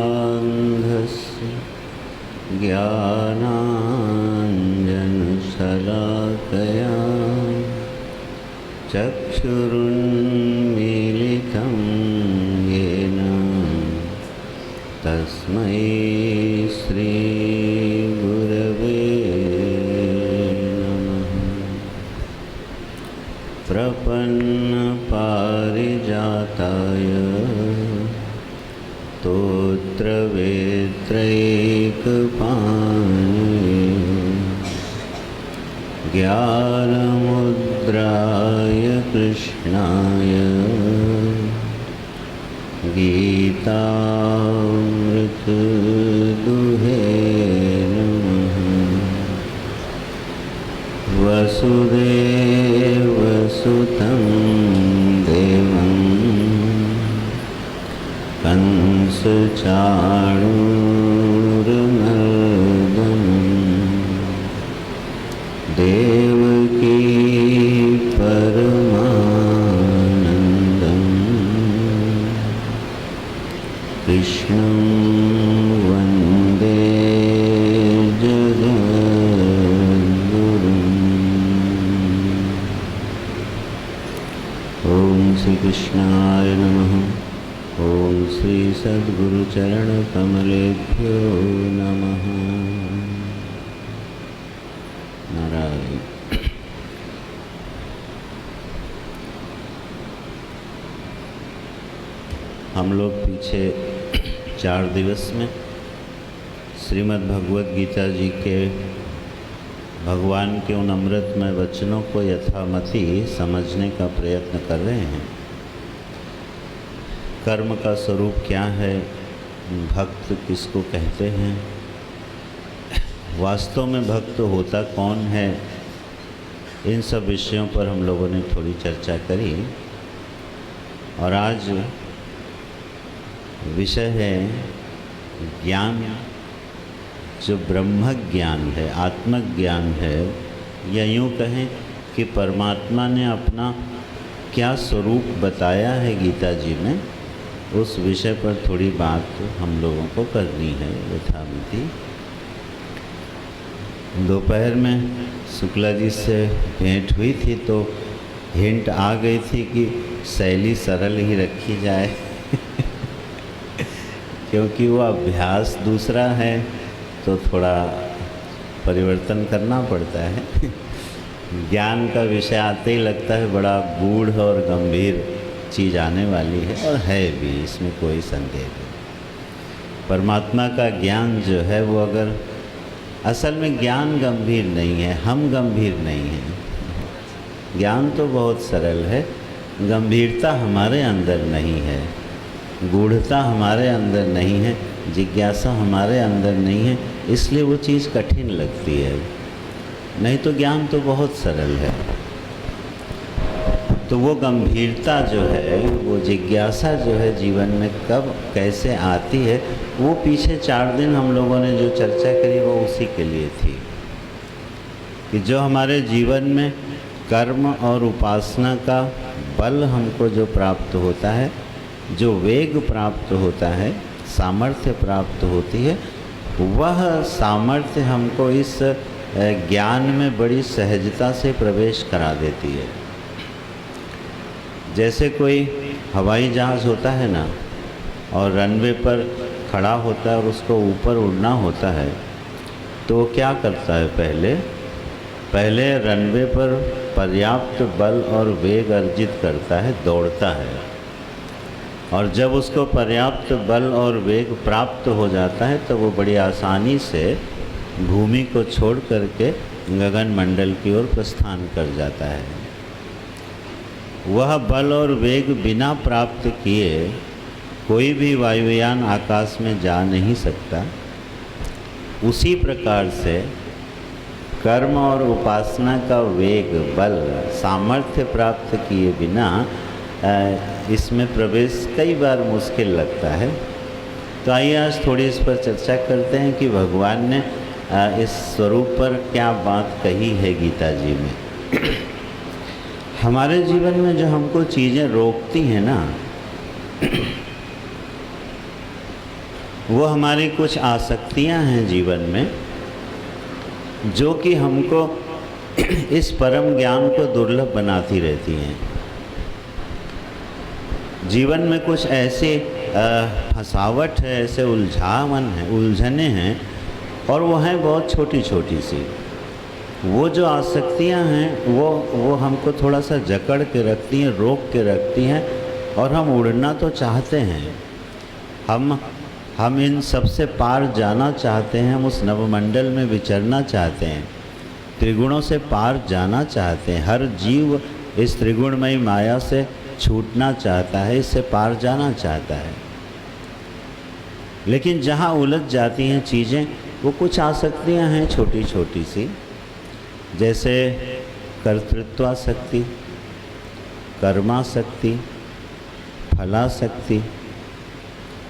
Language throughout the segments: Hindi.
अज्ञानतिमिरान्धस्य ज्ञानाञ्जनशलाकया चक्षुरुन्मीलितं येन तस्मै श्रीगुरवे नमः। प्रपन्नपारिजाताय स्तोत्रवेत्रैकपाणिये ज्ञानमुद्राय कृष्णाय गीतामृतदुहे नमः। वसुदेवसुतं देवं कंसचाणूरमर्दनं देवकी परमानन्दं कृष्णं वन्दे जगद्गुरुम्। ॐ श्रीकृष्णाय नमः। ओम श्री सद्गुरुचरणकमलेभ्यो नमः। नारायण। हम लोग पीछे 4 दिवस में श्रीमद् भगवद गीता जी के भगवान के उन अमृतमय वचनों को यथामति समझने का प्रयत्न कर रहे हैं। कर्म का स्वरूप क्या है, भक्त किसको कहते हैं, वास्तव में भक्त होता कौन है, इन सब विषयों पर हम लोगों ने थोड़ी चर्चा करी। और आज विषय है ज्ञान, जो ब्रह्म ज्ञान है, आत्मज्ञान है, या यूँ कहें कि परमात्मा ने अपना क्या स्वरूप बताया है गीता जी में, उस विषय पर थोड़ी बात हम लोगों को करनी है यथामति। दोपहर में शुक्ला जी से भेंट हुई थी तो हिंट आ गई थी कि शैली सरल ही रखी जाए क्योंकि वो अभ्यास दूसरा है तो थोड़ा परिवर्तन करना पड़ता है ज्ञान का विषय आते ही लगता है बड़ा गूढ़ और गंभीर चीज़ आने वाली है, और है भी, इसमें कोई संदेह नहीं। परमात्मा का ज्ञान जो है वो अगर असल में ज्ञान गंभीर नहीं है, हम गंभीर नहीं हैं। ज्ञान तो बहुत सरल है, गंभीरता हमारे अंदर नहीं है, गूढ़ता हमारे अंदर नहीं है, जिज्ञासा हमारे अंदर नहीं है, इसलिए वो चीज़ कठिन लगती है। नहीं तो ज्ञान तो बहुत सरल है। तो वो गंभीरता जो है, वो जिज्ञासा जो है जीवन में कब कैसे आती है, वो पीछे 4 दिन हम लोगों ने जो चर्चा करी वो उसी के लिए थी कि जो हमारे जीवन में कर्म और उपासना का बल हमको जो प्राप्त होता है, जो वेग प्राप्त होता है, सामर्थ्य प्राप्त होती है, वह सामर्थ्य हमको इस ज्ञान में बड़ी सहजता से प्रवेश करा देती है। जैसे कोई हवाई जहाज़ होता है ना, और रनवे पर खड़ा होता है और उसको ऊपर उड़ना होता है, तो वो क्या करता है, पहले रनवे पर पर्याप्त बल और वेग अर्जित करता है, दौड़ता है, और जब उसको पर्याप्त बल और वेग प्राप्त हो जाता है तो वो बड़ी आसानी से भूमि को छोड़ करके गगन मंडल की ओर प्रस्थान कर जाता है। वह बल और वेग बिना प्राप्त किए कोई भी वायुयान आकाश में जा नहीं सकता। उसी प्रकार से कर्म और उपासना का वेग, बल, सामर्थ्य प्राप्त किए बिना इसमें प्रवेश कई बार मुश्किल लगता है। तो आइए आज थोड़ी इस पर चर्चा करते हैं कि भगवान ने इस स्वरूप पर क्या बात कही है गीता जी में। हमारे जीवन में जो हमको चीज़ें रोकती हैं ना, वो हमारी कुछ आसक्तियां हैं जीवन में, जो कि हमको इस परम ज्ञान को दुर्लभ बनाती रहती हैं। जीवन में कुछ ऐसे फंसावट है, ऐसे उलझने हैं, और वो हैं बहुत छोटी छोटी सी। वो जो आसक्तियां हैं वो हमको थोड़ा सा जकड़ के रखती हैं, रोक के रखती हैं, और हम उड़ना तो चाहते हैं, हम इन सबसे पार जाना चाहते हैं, हम उस नवमंडल में विचरना चाहते हैं, त्रिगुणों से पार जाना चाहते हैं। हर जीव इस त्रिगुणमयी माया से छूटना चाहता है, इससे पार जाना चाहता है। लेकिन जहाँ उलझ जाती हैं चीज़ें, वो कुछ आसक्तियाँ हैं छोटी छोटी सी, जैसे कर्तृत्वासक्ति, कर्मासक्ति, फलासक्ति,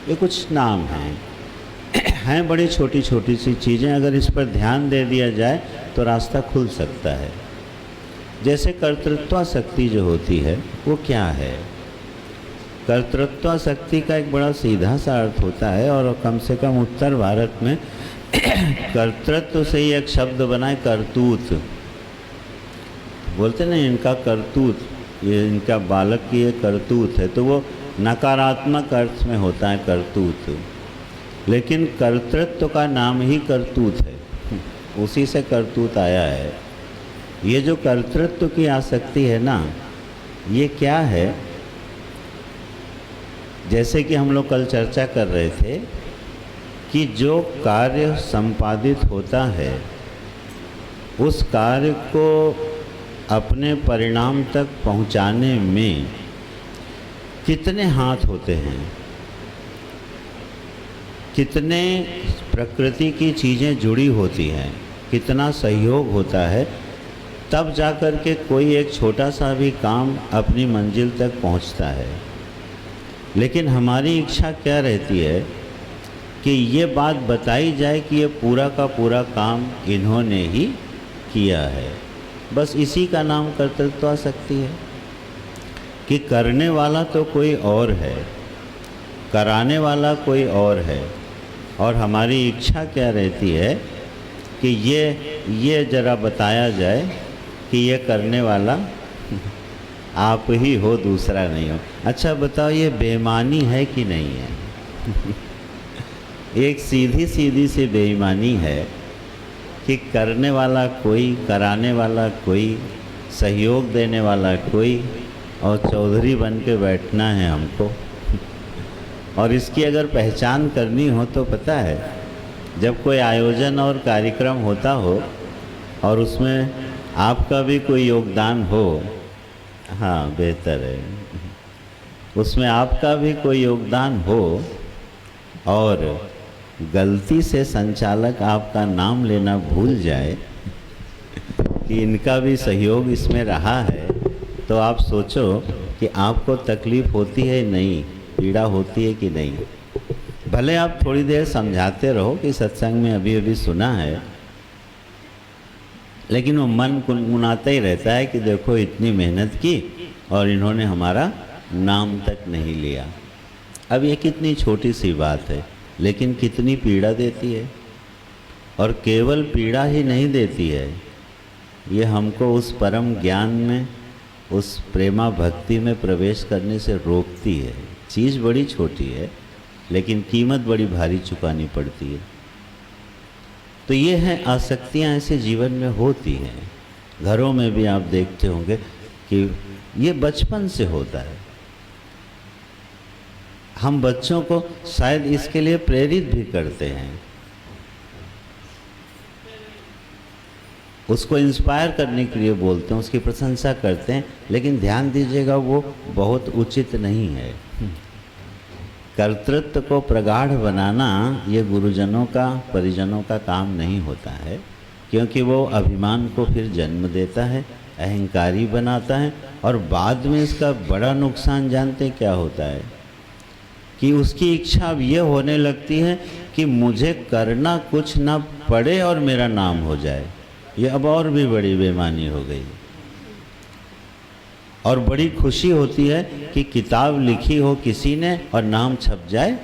ये कुछ नाम हैं बड़ी छोटी छोटी सी चीज़ें। अगर इस पर ध्यान दे दिया जाए तो रास्ता खुल सकता है। जैसे कर्तृत्वासक्ति जो होती है वो क्या है? कर्तृत्वासक्ति का एक बड़ा सीधा सा अर्थ होता है, और कम से कम उत्तर भारत में कर्तृत्व से ही एक शब्द बना है, करतूत। बोलते नहीं इनका करतूत, ये इनका बालक की ये करतूत है, तो वो नकारात्मक अर्थ में होता है करतूत। लेकिन कर्तृत्व का नाम ही करतूत है, उसी से करतूत आया है। ये जो कर्तृत्व की आसक्ति है ना, ये क्या है? जैसे कि हम लोग कल चर्चा कर रहे थे कि जो कार्य संपादित होता है, उस कार्य को अपने परिणाम तक पहुंचाने में कितने हाथ होते हैं, कितने प्रकृति की चीज़ें जुड़ी होती हैं, कितना सहयोग होता है, तब जाकर के कोई एक छोटा सा भी काम अपनी मंजिल तक पहुंचता है। लेकिन हमारी इच्छा क्या रहती है कि ये बात बताई जाए कि ये पूरा का पूरा काम इन्होंने ही किया है। बस इसी का नाम कर्तृत्वासक्ति है कि करने वाला तो कोई और है, कराने वाला कोई और है, और हमारी इच्छा क्या रहती है कि ये ज़रा बताया जाए कि ये करने वाला आप ही हो, दूसरा नहीं हो। अच्छा बताओ, ये बेईमानी है कि नहीं है? एक सीधी सीधी सी बेईमानी है कि करने वाला कोई, कराने वाला कोई, सहयोग देने वाला कोई, और चौधरी बन के बैठना है हमको। और इसकी अगर पहचान करनी हो तो पता है, जब कोई आयोजन और कार्यक्रम होता हो और उसमें आपका भी कोई योगदान हो, हाँ बेहतर है, उसमें आपका भी कोई योगदान हो और गलती से संचालक आपका नाम लेना भूल जाए कि इनका भी सहयोग इसमें रहा है, तो आप सोचो कि आपको तकलीफ़ होती है नहीं, पीड़ा होती है कि नहीं। भले आप थोड़ी देर समझाते रहो कि सत्संग में अभी अभी सुना है, लेकिन वो मन गुनगुनाता ही रहता है कि देखो इतनी मेहनत की और इन्होंने हमारा नाम तक नहीं लिया। अब ये कितनी छोटी सी बात है, लेकिन कितनी पीड़ा देती है। और केवल पीड़ा ही नहीं देती है, ये हमको उस परम ज्ञान में, उस प्रेमा भक्ति में प्रवेश करने से रोकती है। चीज़ बड़ी छोटी है, लेकिन कीमत बड़ी भारी चुकानी पड़ती है। तो ये हैं आसक्तियाँ, ऐसे जीवन में होती हैं। घरों में भी आप देखते होंगे कि ये बचपन से होता है। हम बच्चों को शायद इसके लिए प्रेरित भी करते हैं, उसको इंस्पायर करने के लिए बोलते हैं, उसकी प्रशंसा करते हैं, लेकिन ध्यान दीजिएगा वो बहुत उचित नहीं है। कर्तृत्व को प्रगाढ़ बनाना ये गुरुजनों का, परिजनों का काम नहीं होता है, क्योंकि वो अभिमान को फिर जन्म देता है, अहंकारी बनाता है, और बाद में इसका बड़ा नुकसान जानते क्या होता है कि उसकी इच्छा अब ये होने लगती है कि मुझे करना कुछ ना पड़े और मेरा नाम हो जाए, ये अब और भी बड़ी बेईमानी हो गई। और बड़ी खुशी होती है कि किताब लिखी हो किसी ने और नाम छप जाए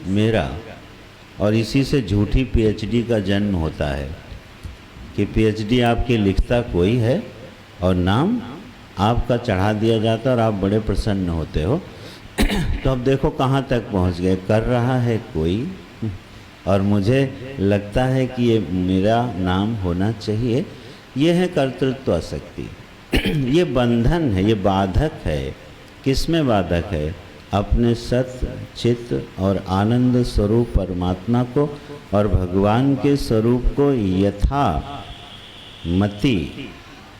मेरा, और इसी से झूठी पीएचडी का जन्म होता है कि पीएचडी आपकी लिखता कोई है और नाम आपका चढ़ा दिया जाता है और आप बड़े प्रसन्न होते हो। तो अब देखो कहाँ तक पहुँच गए, कर रहा है कोई और मुझे लगता है कि ये मेरा नाम होना चाहिए। ये है कर्तृत्व आसक्ति। ये बंधन है, ये बाधक है। किस में बाधक है? अपने सत्य चित्त और आनंद स्वरूप परमात्मा को और भगवान के स्वरूप को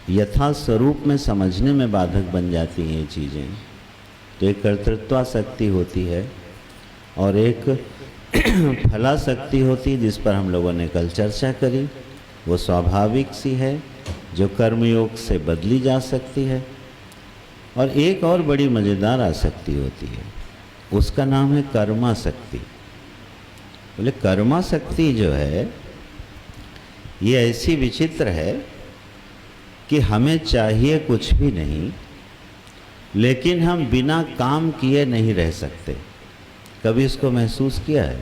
यथा स्वरूप में समझने में बाधक बन जाती हैं ये चीज़ें। तो एक कर्तृत्वासक्ति होती है और एक फलासक्ति होती है, जिस पर हम लोगों ने कल चर्चा करी। वो स्वाभाविक सी है जो कर्मयोग से बदली जा सकती है। और एक और बड़ी मज़ेदार आसक्ति होती है, उसका नाम है कर्मासक्ति। बोले कर्मासक्ति जो है ये ऐसी विचित्र है कि हमें चाहिए कुछ भी नहीं, लेकिन हम बिना काम किए नहीं रह सकते। कभी इसको महसूस किया है?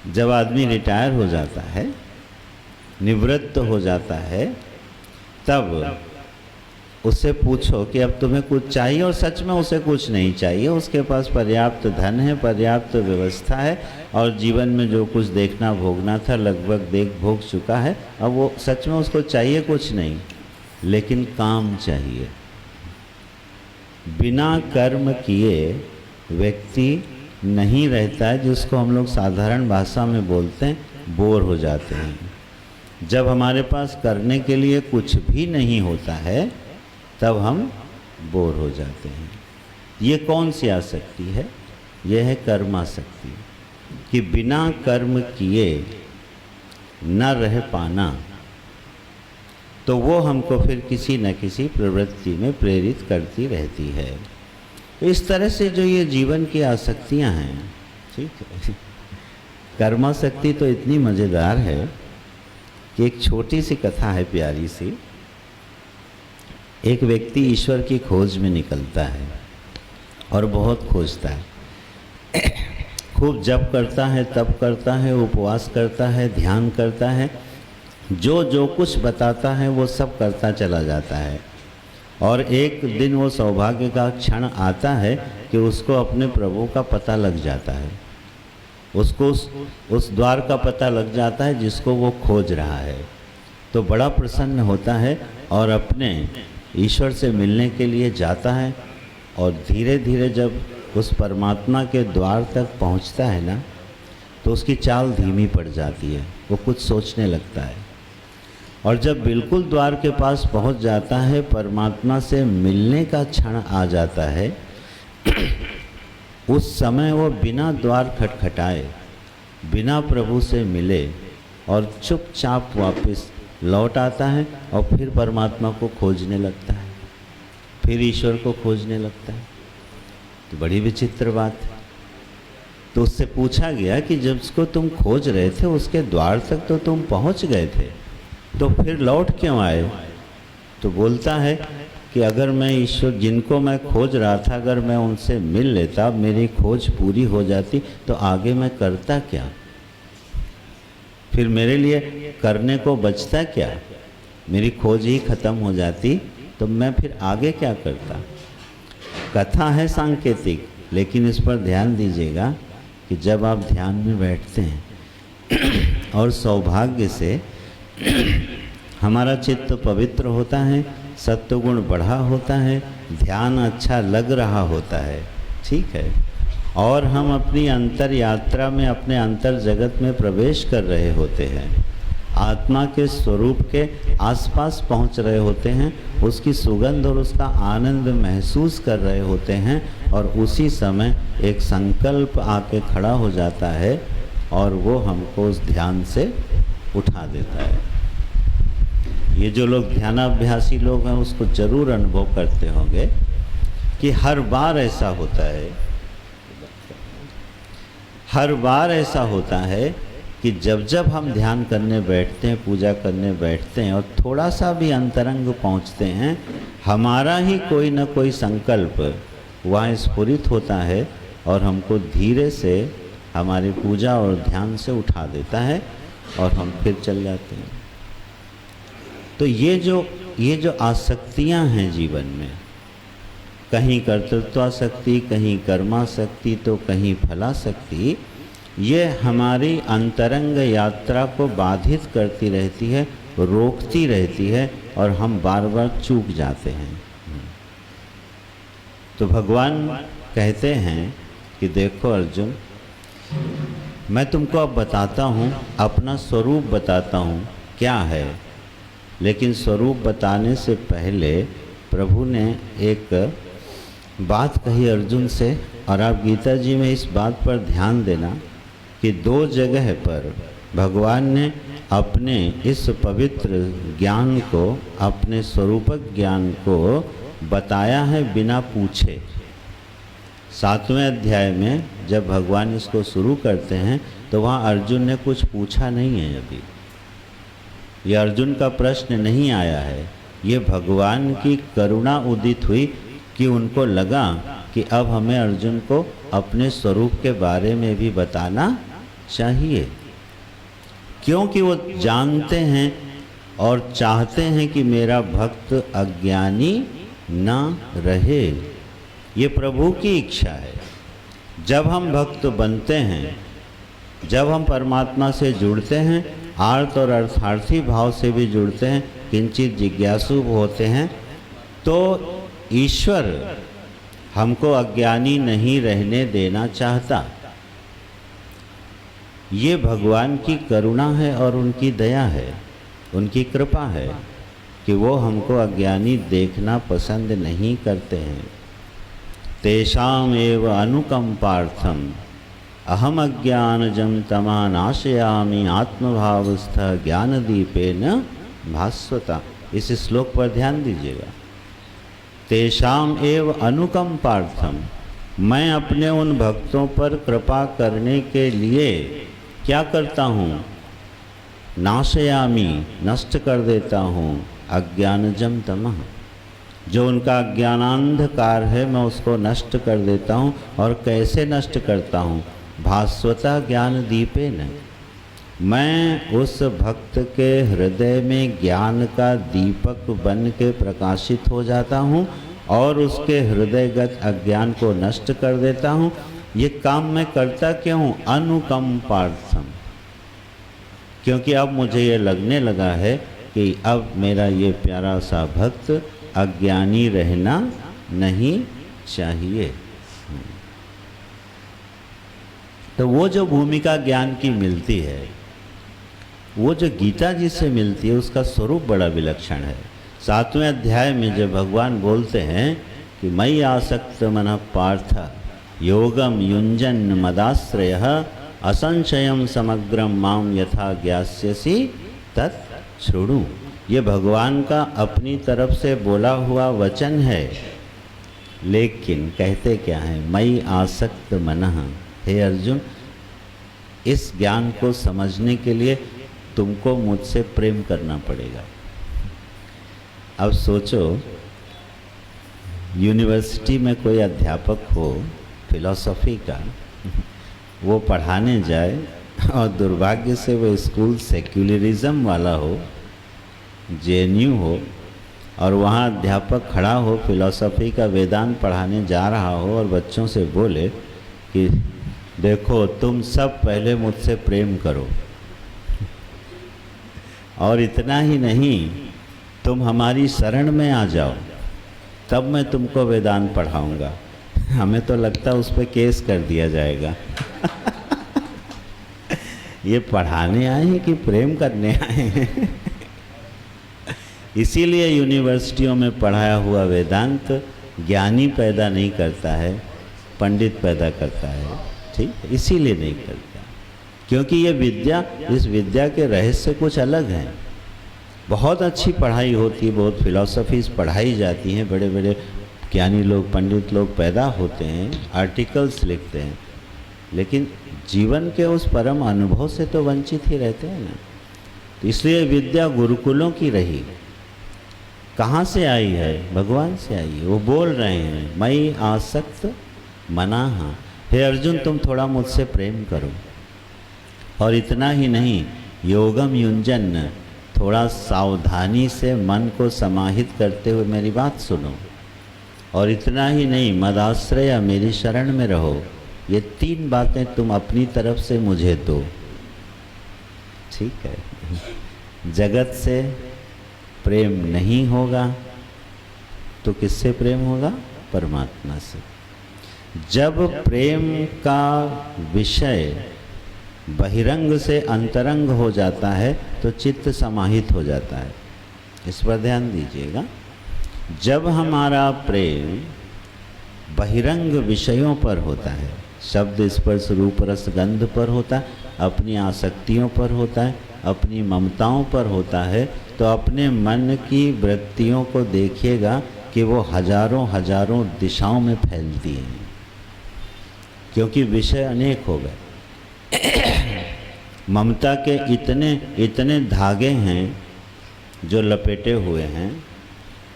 जब आदमी रिटायर हो जाता है, निवृत्त हो जाता है, तब उससे पूछो कि अब तुम्हें कुछ चाहिए, और सच में उसे कुछ नहीं चाहिए। उसके पास पर्याप्त धन है, पर्याप्त व्यवस्था है, और जीवन में जो कुछ देखना भोगना था लगभग देख भोग चुका है। अब वो सच में उसको चाहिए कुछ नहीं, लेकिन काम चाहिए। बिना कर्म किए व्यक्ति नहीं रहता है, जिसको हम लोग साधारण भाषा में बोलते हैं बोर हो जाते हैं। जब हमारे पास करने के लिए कुछ भी नहीं होता है तब हम बोर हो जाते हैं। ये कौन सी आसक्ति है? यह है कर्मासक्ति, कि बिना कर्म किए न रह पाना। तो वो हमको फिर किसी न किसी प्रवृत्ति में प्रेरित करती रहती है। तो इस तरह से जो ये जीवन की आसक्तियां हैं, ठीक है। कर्मासक्ति तो इतनी मज़ेदार है कि एक छोटी सी कथा है, प्यारी सी। एक व्यक्ति ईश्वर की खोज में निकलता है और बहुत खोजता है, खूब जप करता है, तप करता है, उपवास करता है, ध्यान करता है, जो कुछ बताता है वो सब करता चला जाता है। और एक दिन वो सौभाग्य का क्षण आता है कि उसको अपने प्रभु का पता लग जाता है। उसको उस द्वार का पता लग जाता है जिसको वो खोज रहा है। तो बड़ा प्रसन्न होता है और अपने ईश्वर से मिलने के लिए जाता है। और धीरे धीरे जब उस परमात्मा के द्वार तक पहुंचता है ना, तो उसकी चाल धीमी पड़ जाती है, वो कुछ सोचने लगता है। और जब बिल्कुल द्वार के पास पहुंच जाता है, परमात्मा से मिलने का क्षण आ जाता है, उस समय वो बिना द्वार खटखटाए, बिना प्रभु से मिले और चुपचाप वापस लौट आता है और फिर परमात्मा को खोजने लगता है, फिर ईश्वर को खोजने लगता है। तो बड़ी विचित्र बात है। तो उससे पूछा गया कि जब उसको तुम खोज रहे थे उसके द्वार तक तो तुम पहुंच गए थे, तो फिर लौट क्यों आए? तो बोलता है कि अगर मैं ईश्वर जिनको मैं खोज रहा था, अगर मैं उनसे मिल लेता, मेरी खोज पूरी हो जाती, तो आगे मैं करता क्या? फिर मेरे लिए करने को बचता क्या? मेरी खोज ही खत्म हो जाती, तो मैं फिर आगे क्या करता? कथा है सांकेतिक, लेकिन इस पर ध्यान दीजिएगा कि जब आप ध्यान में बैठते हैं और सौभाग्य से हमारा चित्त पवित्र होता है, सत्वगुण बढ़ा होता है, ध्यान अच्छा लग रहा होता है, ठीक है, और हम अपनी अंतर यात्रा में अपने अंतर जगत में प्रवेश कर रहे होते हैं, आत्मा के स्वरूप के आसपास पहुंच रहे होते हैं, उसकी सुगंध और उसका आनंद महसूस कर रहे होते हैं, और उसी समय एक संकल्प आके खड़ा हो जाता है और वो हमको उस ध्यान से उठा देता है। ये जो लोग ध्यानाभ्यासी लोग हैं उसको जरूर अनुभव करते होंगे कि हर बार ऐसा होता है, हर बार ऐसा होता है कि जब जब हम ध्यान करने बैठते हैं, पूजा करने बैठते हैं और थोड़ा सा भी अंतरंग पहुंचते हैं, हमारा ही कोई न कोई संकल्प वहाँ स्फुरित होता है और हमको धीरे से हमारी पूजा और ध्यान से उठा देता है और हम फिर चल जाते हैं। तो ये जो आसक्तियाँ हैं जीवन में, कहीं कर्तृत्वासक्ति, कहीं कर्मासक्ति, तो कहीं फलासक्ति, ये हमारी अंतरंग यात्रा को बाधित करती रहती है, रोकती रहती है और हम बार बार चूक जाते हैं। तो भगवान कहते हैं कि देखो अर्जुन, मैं तुमको अब बताता हूँ, अपना स्वरूप बताता हूँ क्या है, लेकिन स्वरूप बताने से पहले प्रभु ने एक बात कही अर्जुन से, और आप गीता जी में इस बात पर ध्यान देना कि 2 जगह पर भगवान ने अपने इस पवित्र ज्ञान को, अपने स्वरूपक ज्ञान को बताया है बिना पूछे। 7वें अध्याय में जब भगवान इसको शुरू करते हैं तो वहाँ अर्जुन ने कुछ पूछा नहीं है। अभी ये अर्जुन का प्रश्न नहीं आया है, ये भगवान की करुणा उदित हुई कि उनको लगा कि अब हमें अर्जुन को अपने स्वरूप के बारे में भी बताना चाहिए, क्योंकि वो जानते हैं और चाहते हैं कि मेरा भक्त अज्ञानी ना रहे। ये प्रभु की इच्छा है। जब हम भक्त बनते हैं, जब हम परमात्मा से जुड़ते हैं, आर्त और अर्थार्थी भाव से भी जुड़ते हैं, किंचित जिज्ञासु होते हैं, तो ईश्वर हमको अज्ञानी नहीं रहने देना चाहता। ये भगवान की करुणा है और उनकी दया है, उनकी कृपा है कि वो हमको अज्ञानी देखना पसंद नहीं करते हैं। तेषाम एव अनुकंपार्थम अहम अज्ञानजं तमा नाशयामि आत्मभावस्थ ज्ञानदीपेन भास्वता। इस श्लोक पर ध्यान दीजिएगा। तेषाम एव अनुकंपार्थम, मैं अपने उन भक्तों पर कृपा करने के लिए क्या करता हूँ? नाशयामि, नष्ट कर देता हूँ, अज्ञानजं तमः, जो उनका अज्ञानांधकार है मैं उसको नष्ट कर देता हूँ। और कैसे नष्ट करता हूँ? भास्वता ज्ञान दीपेन, मैं उस भक्त के हृदय में ज्ञान का दीपक बन के प्रकाशित हो जाता हूँ और उसके हृदयगत अज्ञान को नष्ट कर देता हूँ। ये काम मैं करता क्यों हूँ? अनुकंपार्थम, क्योंकि अब मुझे ये लगने लगा है कि अब मेरा ये प्यारा सा भक्त अज्ञानी रहना नहीं चाहिए। तो वो जो भूमिका ज्ञान की मिलती है, वो जो गीता जी से मिलती है, उसका स्वरूप बड़ा विलक्षण है। 7वें अध्याय में जब भगवान बोलते हैं कि मयि आसक्त मनः पार्थ योगम युंजन मदाश्रयः असंशयम समग्रम माम यथा ज्ञास्यसि तत् शृणु, ये भगवान का अपनी तरफ से बोला हुआ वचन है। लेकिन कहते क्या है? मयि आसक्त मनः, हे अर्जुन, इस ज्ञान को समझने के लिए तुमको मुझसे प्रेम करना पड़ेगा। अब सोचो, यूनिवर्सिटी में कोई अध्यापक हो फिलॉसफी का, वो पढ़ाने जाए और दुर्भाग्य से वो स्कूल सेक्युलरिज्म वाला हो, जेएनयू हो, और वहाँ अध्यापक खड़ा हो, फिलॉसफी का वेदांत पढ़ाने जा रहा हो और बच्चों से बोले कि देखो तुम सब पहले मुझसे प्रेम करो, और इतना ही नहीं, तुम हमारी शरण में आ जाओ, तब मैं तुमको वेदांत पढ़ाऊंगा। हमें तो लगता है उस पर केस कर दिया जाएगा। ये पढ़ाने आए हैं कि प्रेम करने आए हैं? इसीलिए यूनिवर्सिटियों में पढ़ाया हुआ वेदांत ज्ञानी पैदा नहीं करता है, पंडित पैदा करता है। ठीक, इसीलिए नहीं करता, क्योंकि ये विद्या, इस विद्या के रहस्य कुछ अलग हैं। बहुत अच्छी पढ़ाई होती है, बहुत फिलॉसफीज पढ़ाई जाती हैं, बड़े बड़े ज्ञानी लोग, पंडित लोग पैदा होते हैं, आर्टिकल्स लिखते हैं, लेकिन जीवन के उस परम अनुभव से तो वंचित ही रहते हैं ना। तो इसलिए विद्या गुरुकुलों की रही। कहाँ से आई है? भगवान से आई है। वो बोल रहे हैं मई आसक्त मनाहा, हे अर्जुन तुम थोड़ा मुझसे प्रेम करो। और इतना ही नहीं, योगम युंजन, थोड़ा सावधानी से मन को समाहित करते हुए मेरी बात सुनो। और इतना ही नहीं, मदाश्रय, मेरी शरण में रहो। ये 3 बातें तुम अपनी तरफ से मुझे दो। ठीक है। जगत से प्रेम नहीं होगा तो किससे प्रेम होगा? परमात्मा से। जब प्रेम का विषय बहिरंग से अंतरंग हो जाता है तो चित्त समाहित हो जाता है। इस पर ध्यान दीजिएगा। जब हमारा प्रेम बहिरंग विषयों पर होता है, शब्द स्पर्श रूप रस गंध पर होता है, अपनी आसक्तियों पर होता है, अपनी ममताओं पर होता है, तो अपने मन की वृत्तियों को देखिएगा कि वो हजारों हजारों दिशाओं में फैलती हैं, क्योंकि विषय अनेक हो गए। ममता के इतने इतने धागे हैं जो लपेटे हुए हैं।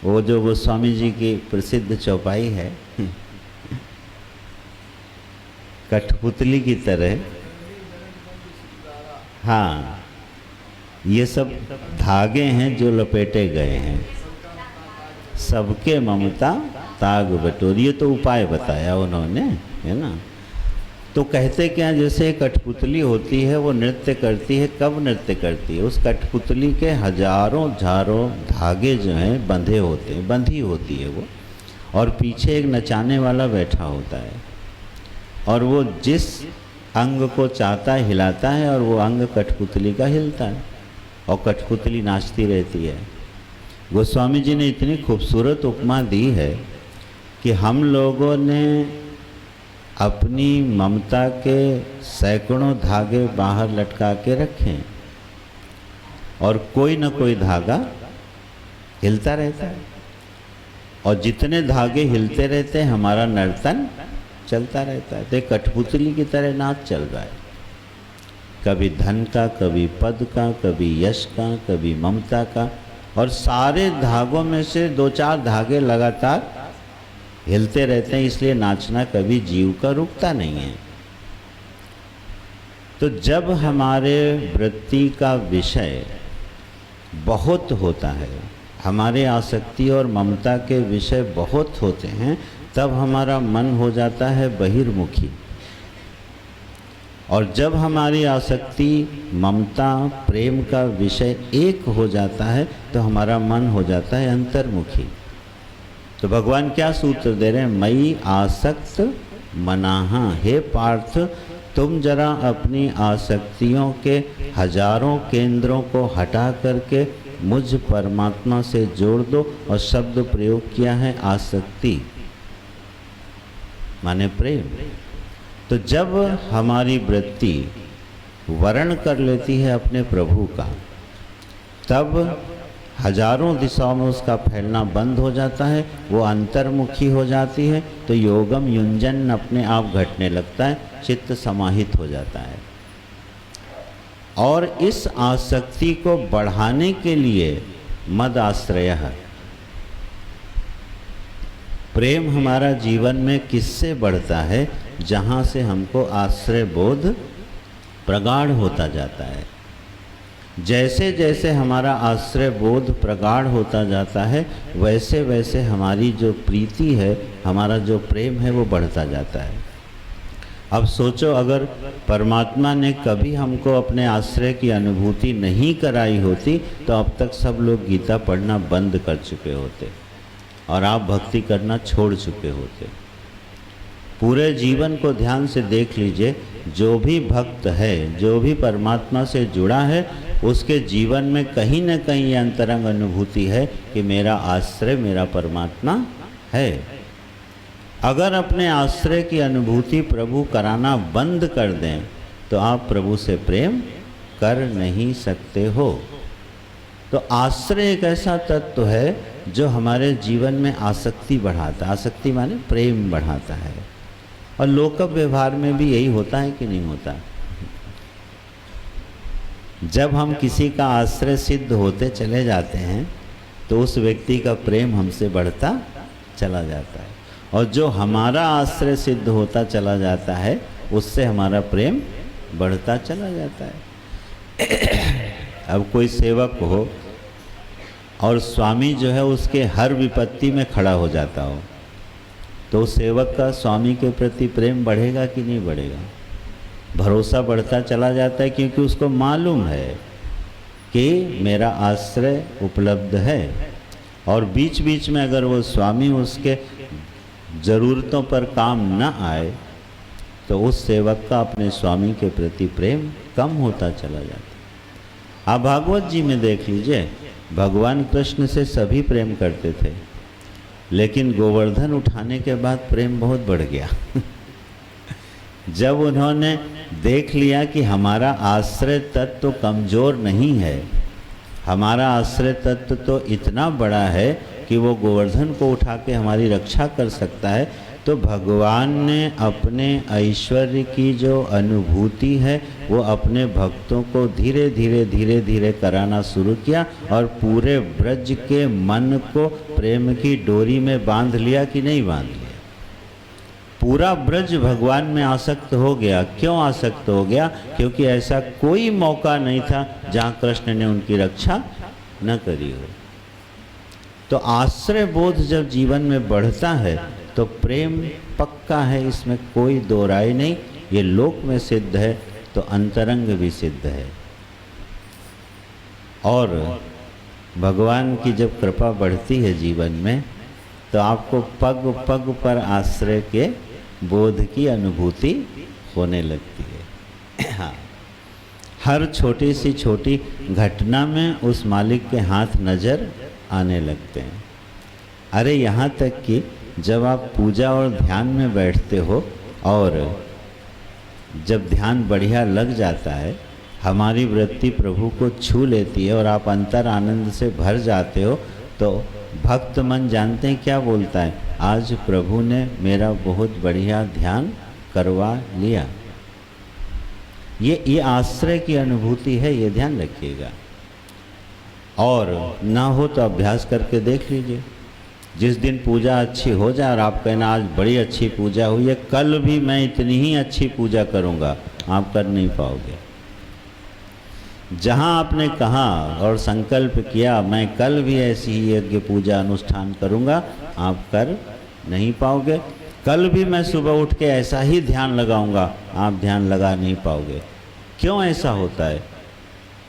वो जो गोस्वामी जी की प्रसिद्ध चौपाई है, कठपुतली की तरह, हाँ, ये सब धागे हैं जो लपेटे गए हैं। सबके ममता ताग बटोरी, ये तो उपाय बताया उन्होंने, है ना। तो कहते क्या, जैसे कठपुतली होती है वो नृत्य करती है। कब नृत्य करती है? उस कठपुतली के हजारों झारों धागे जो हैं बंधे होते हैं, बंधी होती है वो, और पीछे एक नचाने वाला बैठा होता है, और वो जिस अंग को चाहता है हिलाता है, और वो अंग कठपुतली का हिलता है, और कठपुतली नाचती रहती है। गोस्वामी जी ने इतनी खूबसूरत उपमा दी है कि हम लोगों ने अपनी ममता के सैकड़ों धागे बाहर लटका के रखे, और कोई न कोई धागा हिलता रहता है, और जितने धागे हिलते रहते हैं हमारा नर्तन चलता रहता है। तो कठपुतली की तरह नाच चल रहा है, कभी धन का, कभी पद का, कभी यश का, कभी ममता का, और सारे धागों में से 2-4 धागे लगातार हिलते रहते हैं। इसलिए नाचना कभी जीव का रुकता नहीं है। तो जब हमारे वृत्ति का विषय बहुत होता है, हमारे आसक्ति और ममता के विषय बहुत होते हैं, तब हमारा मन हो जाता है बहिर्मुखी। और जब हमारी आसक्ति, ममता, प्रेम का विषय एक हो जाता है तो हमारा मन हो जाता है अंतर्मुखी। तो भगवान क्या सूत्र दे रहे हैं? मई आसक्त मनाहा, हे पार्थ तुम जरा अपनी आसक्तियों के हजारों केंद्रों को हटा करके मुझ परमात्मा से जोड़ दो। और शब्द प्रयोग किया है आसक्ति माने प्रेम। तो जब हमारी वृत्ति वर्ण कर लेती है अपने प्रभु का, तब हजारों दिशाओं में उसका फैलना बंद हो जाता है, वो अंतर्मुखी हो जाती है। तो योगम युंजन अपने आप घटने लगता है, चित्त समाहित हो जाता है। और इस आसक्ति को बढ़ाने के लिए मद आश्रय है। प्रेम हमारा जीवन में किससे बढ़ता है? जहाँ से हमको आश्रय बोध प्रगाढ़ होता जाता है। जैसे जैसे हमारा आश्रय बोध प्रगाढ़ होता जाता है, वैसे वैसे हमारी जो प्रीति है, हमारा जो प्रेम है, वो बढ़ता जाता है। अब सोचो, अगर परमात्मा ने कभी हमको अपने आश्रय की अनुभूति नहीं कराई होती तो अब तक सब लोग गीता पढ़ना बंद कर चुके होते और आप भक्ति करना छोड़ चुके होते। पूरे जीवन को ध्यान से देख लीजिए, जो भी भक्त है, जो भी परमात्मा से जुड़ा है, उसके जीवन में कहीं न कहीं ये अंतरंग अनुभूति है कि मेरा आश्रय मेरा परमात्मा है। अगर अपने आश्रय की अनुभूति प्रभु कराना बंद कर दें तो आप प्रभु से प्रेम कर नहीं सकते हो। तो आश्रय एक ऐसा तत्व है जो हमारे जीवन में आसक्ति बढ़ाता है। आसक्ति माने प्रेम बढ़ाता है। और लोक व्यवहार में भी यही होता है कि नहीं होता? जब हम किसी का आश्रय सिद्ध होते चले जाते हैं तो उस व्यक्ति का प्रेम हमसे बढ़ता चला जाता है, और जो हमारा आश्रय सिद्ध होता चला जाता है उससे हमारा प्रेम बढ़ता चला जाता है। अब कोई सेवक हो और स्वामी जो है उसके हर विपत्ति में खड़ा हो जाता हो, तो सेवक का स्वामी के प्रति प्रेम बढ़ेगा कि नहीं बढ़ेगा? भरोसा बढ़ता चला जाता है, क्योंकि उसको मालूम है कि मेरा आश्रय उपलब्ध है। और बीच बीच में अगर वो स्वामी उसके ज़रूरतों पर काम न आए तो उस सेवक का अपने स्वामी के प्रति प्रेम कम होता चला जाता है। आप भागवत जी में देख लीजिए, भगवान कृष्ण से सभी प्रेम करते थे, लेकिन गोवर्धन उठाने के बाद प्रेम बहुत बढ़ गया। जब उन्होंने देख लिया कि हमारा आश्रय तत्व कमज़ोर नहीं है, हमारा आश्रय तत्व तो इतना बड़ा है कि वो गोवर्धन को उठा के हमारी रक्षा कर सकता है, तो भगवान ने अपने ऐश्वर्य की जो अनुभूति है वो अपने भक्तों को धीरे धीरे धीरे धीरे कराना शुरू किया, और पूरे ब्रज के मन को प्रेम की डोरी में बांध लिया कि नहीं बांध लिया? पूरा ब्रज भगवान में आसक्त हो गया। क्यों आसक्त हो गया? क्योंकि ऐसा कोई मौका नहीं था जहाँ कृष्ण ने उनकी रक्षा न करी हो। तो आश्रय बोध जब जीवन में बढ़ता है तो प्रेम पक्का है, इसमें कोई दो राय नहीं। ये लोक में सिद्ध है तो अंतरंग भी सिद्ध है। और भगवान की जब कृपा बढ़ती है जीवन में तो आपको पग पग पर आश्रय के बोध की अनुभूति होने लगती है। हाँ, हर छोटी सी छोटी घटना में उस मालिक के हाथ नज़र आने लगते हैं। अरे यहाँ तक कि जब आप पूजा और ध्यान में बैठते हो और जब ध्यान बढ़िया लग जाता है, हमारी वृत्ति प्रभु को छू लेती है और आप अंतर आनंद से भर जाते हो, तो भक्त मन जानते हैं क्या बोलता है? आज प्रभु ने मेरा बहुत बढ़िया ध्यान करवा लिया। ये आश्रय की अनुभूति है, ये ध्यान रखिएगा। और ना हो तो अभ्यास करके देख लीजिए। जिस दिन पूजा अच्छी हो जाए और आप कहना आज बड़ी अच्छी पूजा हुई है, कल भी मैं इतनी ही अच्छी पूजा करूँगा, आप कर नहीं पाओगे। जहाँ आपने कहा और संकल्प किया मैं कल भी ऐसी ही यज्ञ पूजा अनुष्ठान करूँगा, आप कर नहीं पाओगे। कल भी मैं सुबह उठ के ऐसा ही ध्यान लगाऊंगा, आप ध्यान लगा नहीं पाओगे। क्यों ऐसा होता है?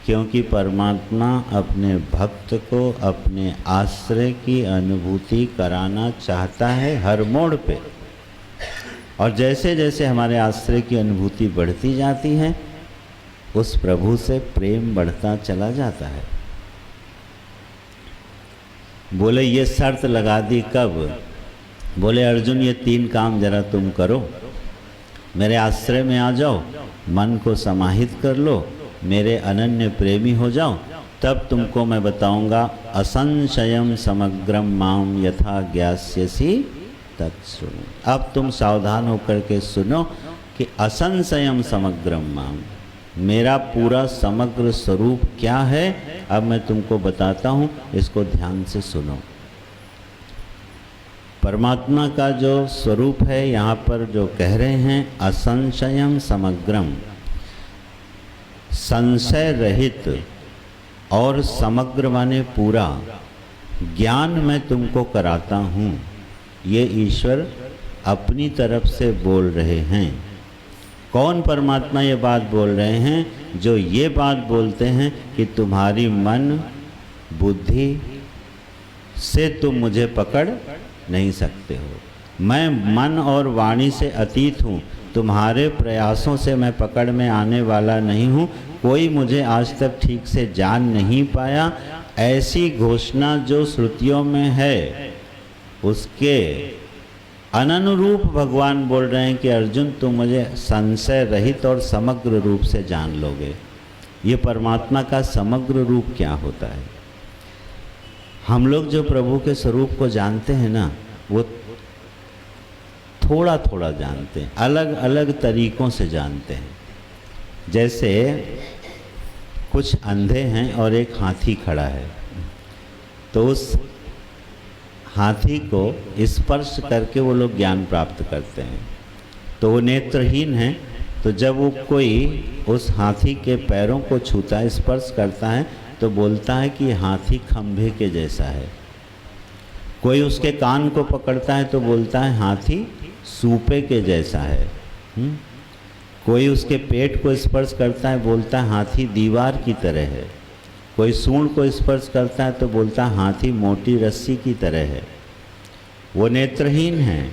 क्योंकि परमात्मा अपने भक्त को अपने आश्रय की अनुभूति कराना चाहता है हर मोड़ पे। और जैसे जैसे हमारे आश्रय की अनुभूति बढ़ती जाती है, उस प्रभु से प्रेम बढ़ता चला जाता है। बोले ये शर्त लगा दी कब? बोले अर्जुन ये 3 काम जरा तुम करो, मेरे आश्रय में आ जाओ, मन को समाहित कर लो, मेरे अनन्य प्रेमी हो जाओ, तब तुमको मैं बताऊंगा असंशयम समग्रम माम यथा ज्ञास्यसि तत्सुनो। अब तुम सावधान होकर के सुनो कि असंशयम समग्रम माम, मेरा पूरा समग्र स्वरूप क्या है, अब मैं तुमको बताता हूँ, इसको ध्यान से सुनो। परमात्मा का जो स्वरूप है यहाँ पर जो कह रहे हैं असंशयम समग्रम, संशय रहित और समग्र माने पूरा ज्ञान मैं तुमको कराता हूँ। ये ईश्वर अपनी तरफ से बोल रहे हैं। कौन परमात्मा ये बात बोल रहे हैं? जो ये बात बोलते हैं कि तुम्हारी मन बुद्धि से तुम मुझे पकड़ नहीं सकते हो। मैं मन और वाणी से अतीत हूँ, तुम्हारे प्रयासों से मैं पकड़ में आने वाला नहीं हूँ, कोई मुझे आज तक ठीक से जान नहीं पाया। ऐसी घोषणा जो श्रुतियों में है उसके अनुरूप भगवान बोल रहे हैं कि अर्जुन तुम मुझे संशय रहित और समग्र रूप से जान लोगे। ये परमात्मा का समग्र रूप क्या होता है? हम लोग जो प्रभु के स्वरूप को जानते हैं ना, वो थोड़ा थोड़ा जानते हैं, अलग अलग तरीक़ों से जानते हैं। जैसे कुछ अंधे हैं और एक हाथी खड़ा है, तो उस हाथी को स्पर्श करके वो लोग ज्ञान प्राप्त करते हैं। तो वो नेत्रहीन हैं, तो जब वो कोई उस हाथी के पैरों को छूता है, स्पर्श करता है, तो बोलता है कि हाथी खंभे के जैसा है। कोई उसके कान को पकड़ता है तो बोलता है हाथी सूपे के जैसा है। कोई उसके पेट को स्पर्श करता है, बोलता है हाथी दीवार की तरह है। कोई सूंड को स्पर्श करता है तो बोलता है हाथी मोटी रस्सी की तरह है। वो नेत्रहीन हैं,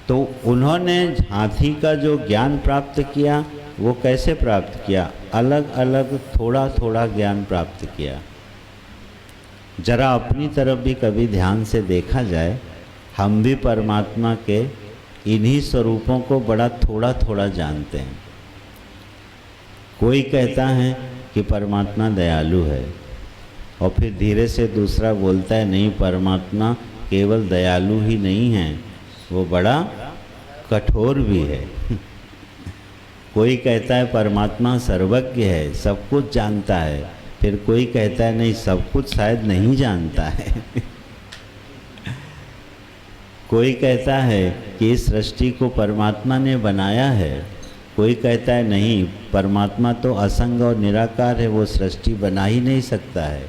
तो उन्होंने हाथी का जो ज्ञान प्राप्त किया वो कैसे प्राप्त किया? अलग अलग थोड़ा थोड़ा ज्ञान प्राप्त किया। जरा अपनी तरफ भी कभी ध्यान से देखा जाए, हम भी परमात्मा के इन्हीं स्वरूपों को बड़ा थोड़ा थोड़ा जानते हैं। कोई कहता है कि परमात्मा दयालु है, और फिर धीरे से दूसरा बोलता है नहीं, परमात्मा केवल दयालु ही नहीं है, वो बड़ा कठोर भी है। कोई कहता है परमात्मा सर्वज्ञ है, सब कुछ जानता है, फिर कोई कहता है नहीं, सब कुछ शायद नहीं जानता है। कोई कहता है कि इस सृष्टि को परमात्मा ने बनाया है, कोई कहता है नहीं, परमात्मा तो असंग और निराकार है, वो सृष्टि बना ही नहीं सकता है।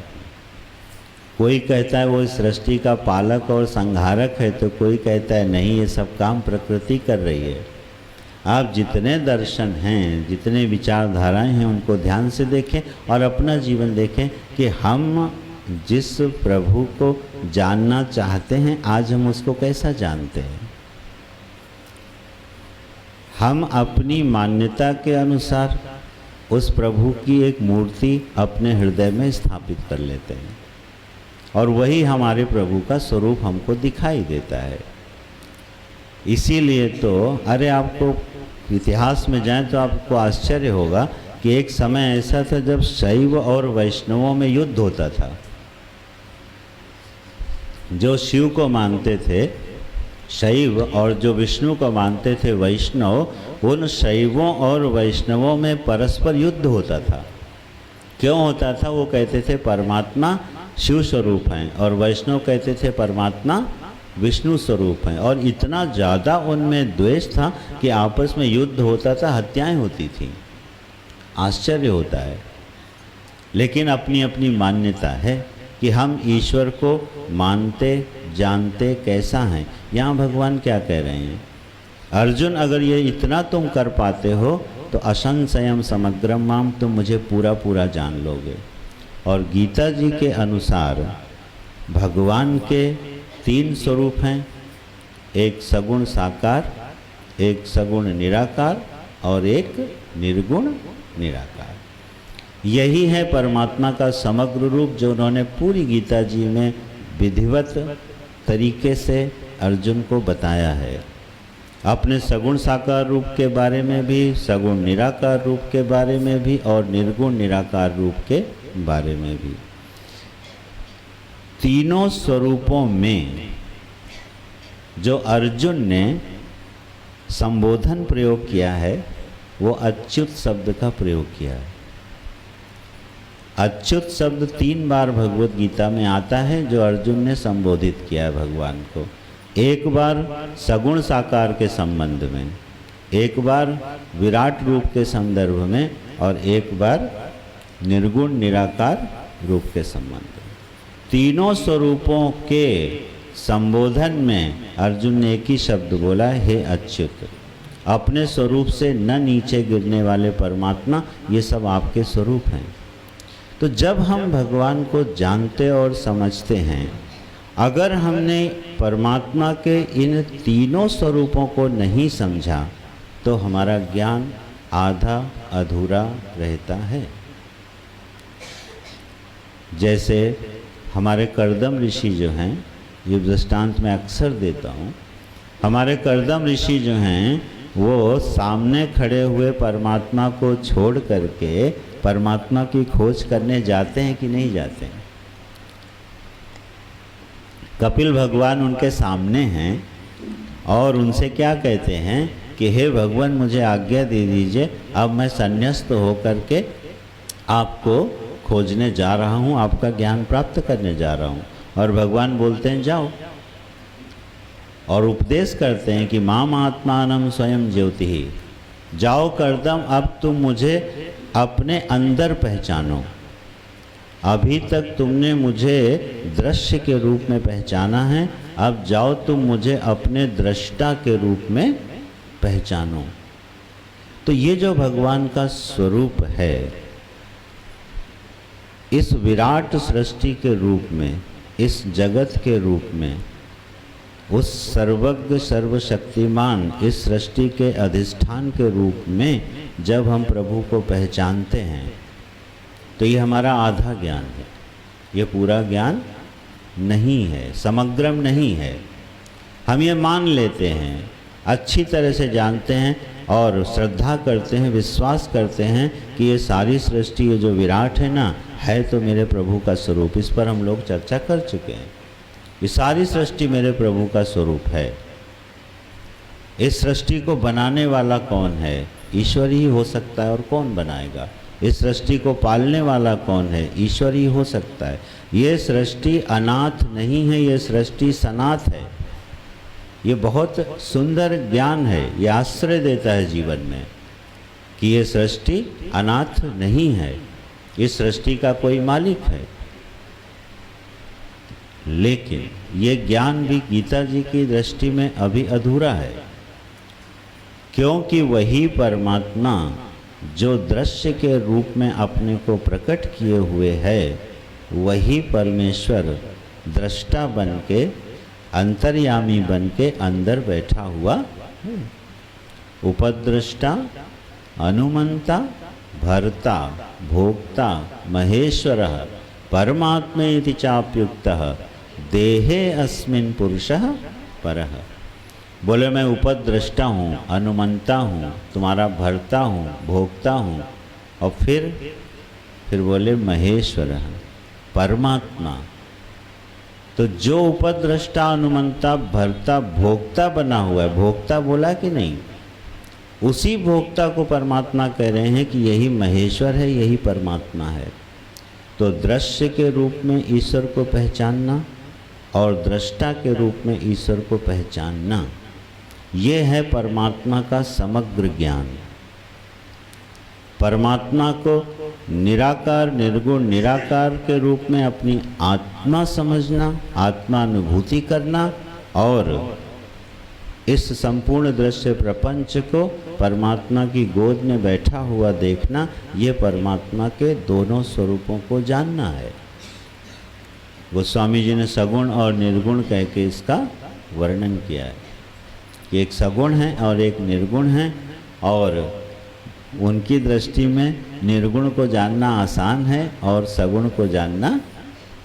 कोई कहता है वो इस सृष्टि का पालक और संहारक है, तो कोई कहता है नहीं, ये सब काम प्रकृति कर रही है। आप जितने दर्शन हैं, जितने विचारधाराएं हैं, उनको ध्यान से देखें और अपना जीवन देखें कि हम जिस प्रभु को जानना चाहते हैं, आज हम उसको कैसा जानते हैं। हम अपनी मान्यता के अनुसार उस प्रभु की एक मूर्ति अपने हृदय में स्थापित कर लेते हैं, और वही हमारे प्रभु का स्वरूप हमको दिखाई देता है। इसीलिए तो अरे आपको इतिहास में जाएं तो आपको आश्चर्य होगा कि एक समय ऐसा था जब शैव और वैष्णवों में युद्ध होता था। जो शिव को मानते थे शैव और जो विष्णु को मानते थे वैष्णव, उन शैवों और वैष्णवों में परस्पर युद्ध होता था। क्यों होता था? वो कहते थे परमात्मा शिव स्वरूप हैं, और वैष्णव कहते थे परमात्मा विष्णु स्वरूप हैं। और इतना ज़्यादा उनमें द्वेष था कि आपस में युद्ध होता था, हत्याएं होती थी। आश्चर्य होता है, लेकिन अपनी अपनी मान्यता है कि हम ईश्वर को मानते जानते कैसा हैं। यहाँ भगवान क्या कह रहे हैं? अर्जुन, अगर ये इतना तुम कर पाते हो तो असंशयम समग्रम माम, तुम मुझे पूरा पूरा जान लोगे। और गीता जी के अनुसार भगवान के 3 स्वरूप हैं, एक सगुण साकार, एक सगुण निराकार और एक निर्गुण निराकार। यही है परमात्मा का समग्र रूप, जो उन्होंने पूरी गीता जी में विधिवत तरीके से अर्जुन को बताया है। अपने सगुण साकार रूप के बारे में भी, सगुण निराकार रूप के बारे में भी, और निर्गुण निराकार रूप के बारे में भी। तीनों स्वरूपों में जो अर्जुन ने संबोधन प्रयोग किया है, वो अच्युत शब्द का प्रयोग किया है। अच्युत शब्द 3 बार भगवत गीता में आता है, जो अर्जुन ने संबोधित किया है भगवान को। एक बार सगुण साकार के संबंध में, एक बार विराट रूप के संदर्भ में, और एक बार निर्गुण निराकार रूप के संबंध में। तीनों स्वरूपों के संबोधन में अर्जुन ने एक ही शब्द बोला, हे अच्युत। अपने स्वरूप से न नीचे गिरने वाले परमात्मा, ये सब आपके स्वरूप हैं। तो जब हम भगवान को जानते और समझते हैं, अगर हमने परमात्मा के इन तीनों स्वरूपों को नहीं समझा, तो हमारा ज्ञान आधा अधूरा रहता है। जैसे हमारे कर्दम ऋषि जो हैं, ये दृष्टांत मैं अक्सर देता हूँ, हमारे कर्दम ऋषि जो हैं वो सामने खड़े हुए परमात्मा को छोड़ करके परमात्मा की खोज करने जाते हैं कि नहीं जाते हैं? कपिल भगवान उनके सामने हैं, और उनसे क्या कहते हैं कि हे भगवान मुझे आज्ञा दे दीजिए, अब मैं संन्यास्त होकर के आपको खोजने जा रहा हूँ, आपका ज्ञान प्राप्त करने जा रहा हूँ। और भगवान बोलते हैं जाओ, और उपदेश करते हैं कि माम आत्मानम स्वयं ज्योति ही, जाओ करदम अब तुम मुझे अपने अंदर पहचानो। अभी तक तुमने मुझे दृश्य के रूप में पहचाना है, अब जाओ तुम मुझे अपने दृष्टा के रूप में पहचानो। तो ये जो भगवान का स्वरूप है, इस विराट सृष्टि के रूप में, इस जगत के रूप में, उस सर्वज्ञ सर्वशक्तिमान इस सृष्टि के अधिष्ठान के रूप में जब हम प्रभु को पहचानते हैं, तो ये हमारा आधा ज्ञान है, ये पूरा ज्ञान नहीं है, समग्रम नहीं है। हम ये मान लेते हैं, अच्छी तरह से जानते हैं और श्रद्धा करते हैं, विश्वास करते हैं कि ये सारी सृष्टि, ये जो विराट है ना, है तो मेरे प्रभु का स्वरूप। इस पर हम लोग चर्चा कर चुके हैं। ये सारी सृष्टि मेरे प्रभु का स्वरूप है। इस सृष्टि को बनाने वाला कौन है? ईश्वर ही हो सकता है, और कौन बनाएगा? इस सृष्टि को पालने वाला कौन है? ईश्वर ही हो सकता है। ये सृष्टि अनाथ नहीं है, ये सृष्टि सनाथ है। ये बहुत सुंदर ज्ञान है, ये आश्रय देता है जीवन में कि ये सृष्टि अनाथ नहीं है, इस सृष्टि का कोई मालिक है। लेकिन ये ज्ञान भी गीता जी की दृष्टि में अभी अधूरा है, क्योंकि वही परमात्मा जो दृश्य के रूप में अपने को प्रकट किए हुए है, वही परमेश्वर दृष्टा बन के, अंतर्यामी बन के अंदर बैठा हुआ है। उपद्रष्टा, अनुमंता, भर्ता, भोक्ता, महेश्वरः परमात्मेति चाप्युक्तः देहे अस्मिन् पुरुषः परः। बोले मैं उपद्रष्टा हूँ, अनुमंता हूँ, तुम्हारा भर्ता हूँ, भोक्ता हूँ, और फिर बोले महेश्वरः परमात्मा। तो जो उपद्रष्टा, अनुमंता, भर्ता, भोक्ता बना हुआ है, भोक्ता बोला कि नहीं, उसी भोक्ता को परमात्मा कह रहे हैं कि यही महेश्वर है, यही परमात्मा है। तो दृश्य के रूप में ईश्वर को पहचानना और दृष्टा के रूप में ईश्वर को पहचानना, ये है परमात्मा का समग्र ज्ञान। परमात्मा को निराकार, निर्गुण, निराकार के रूप में अपनी आत्मा समझना, आत्मानुभूति करना, और इस संपूर्ण दृश्य प्रपंच को परमात्मा की गोद में बैठा हुआ देखना, ये परमात्मा के दोनों स्वरूपों को जानना है। गोस्वामी जी ने सगुण और निर्गुण कह के इसका वर्णन किया है कि एक सगुण है और एक निर्गुण है, और उनकी दृष्टि में निर्गुण को जानना आसान है और सगुण को जानना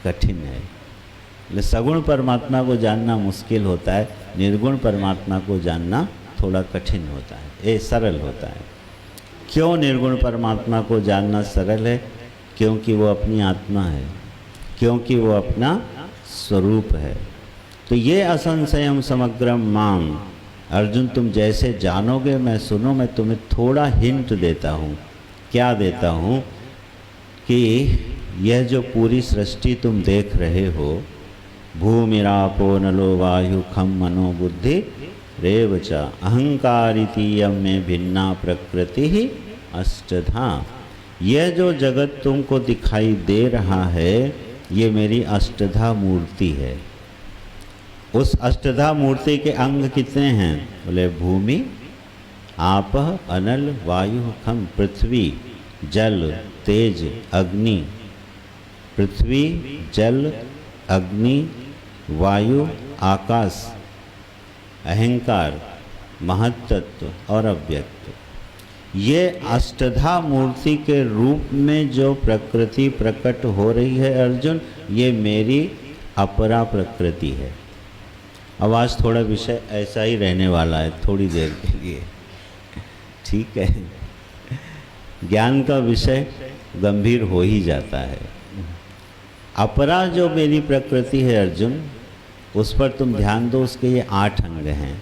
कठिन है। सगुण परमात्मा को जानना मुश्किल होता है, निर्गुण परमात्मा को जानना थोड़ा कठिन होता है, ये सरल होता है। क्यों निर्गुण परमात्मा को जानना सरल है? क्योंकि वो अपनी आत्मा है, क्योंकि वो अपना स्वरूप है। तो ये असंशयम समग्रम माम, अर्जुन तुम जैसे जानोगे, मैं सुनो, मैं तुम्हें थोड़ा हिंट देता हूँ। क्या देता हूँ? कि यह जो पूरी सृष्टि तुम देख रहे हो, भूमिरापो नलो वायु खम मनो बुद्धि रेवच अहंकारितीयम में भिन्ना प्रकृति ही अष्टधा। यह जो जगत तुमको दिखाई दे रहा है, ये मेरी अष्टधा मूर्ति है। उस अष्टधा मूर्ति के अंग कितने हैं? बोले भूमि, आप, अनल, वायु, खम, पृथ्वी, जल, तेज, अग्नि। पृथ्वी, जल, अग्नि, वायु, आकाश, अहंकार, महत्तत्व और अव्यक्त। ये अष्टधा मूर्ति के रूप में जो प्रकृति प्रकट हो रही है अर्जुन, ये मेरी अपरा प्रकृति है। अब आज थोड़ा विषय ऐसा ही रहने वाला है थोड़ी देर के लिए, ठीक है। ज्ञान का विषय गंभीर हो ही जाता है। अपरा जो मेरी प्रकृति है अर्जुन, उस पर तुम ध्यान दो। उसके ये 8 अंग हैं।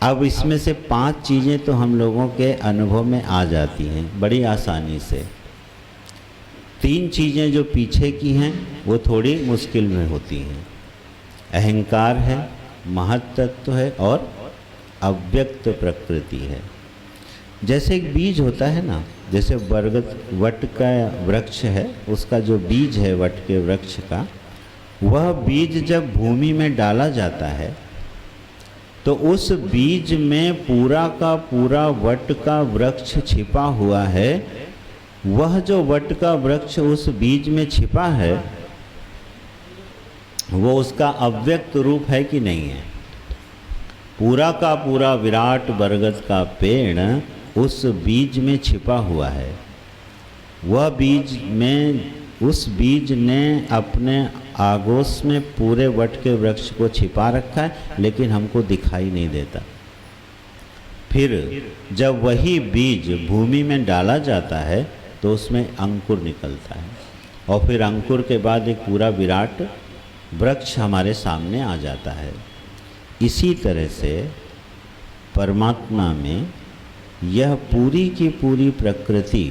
अब इसमें से 5 चीज़ें तो हम लोगों के अनुभव में आ जाती हैं बड़ी आसानी से। 3 चीज़ें जो पीछे की हैं वो थोड़ी मुश्किल में होती हैं। अहंकार है, महत्तत्व है और अव्यक्त प्रकृति है। जैसे एक बीज होता है ना, जैसे वट का वृक्ष है, उसका जो बीज है वट के वृक्ष का, वह बीज जब भूमि में डाला जाता है तो उस बीज में पूरा का पूरा वट का वृक्ष छिपा हुआ है। वह जो वट का वृक्ष उस बीज में छिपा है वो उसका अव्यक्त रूप है कि नहीं है? पूरा का पूरा विराट बरगद का पेड़ उस बीज में छिपा हुआ है। वह बीज में, उस बीज ने अपने आगोश में पूरे वट के वृक्ष को छिपा रखा है, लेकिन हमको दिखाई नहीं देता। फिर जब वही बीज भूमि में डाला जाता है तो उसमें अंकुर निकलता है और फिर अंकुर के बाद एक पूरा विराट वृक्ष हमारे सामने आ जाता है। इसी तरह से परमात्मा में यह पूरी की पूरी प्रकृति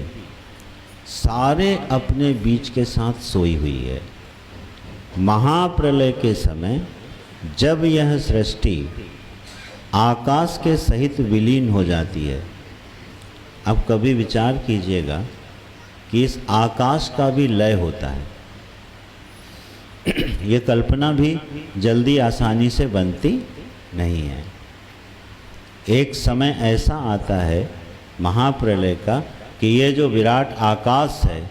सारे अपने बीज के साथ सोई हुई है। महाप्रलय के समय जब यह सृष्टि आकाश के सहित विलीन हो जाती है, अब कभी विचार कीजिएगा कि इस आकाश का भी लय होता है। ये कल्पना भी जल्दी आसानी से बनती नहीं है। एक समय ऐसा आता है महाप्रलय का कि ये जो विराट आकाश है,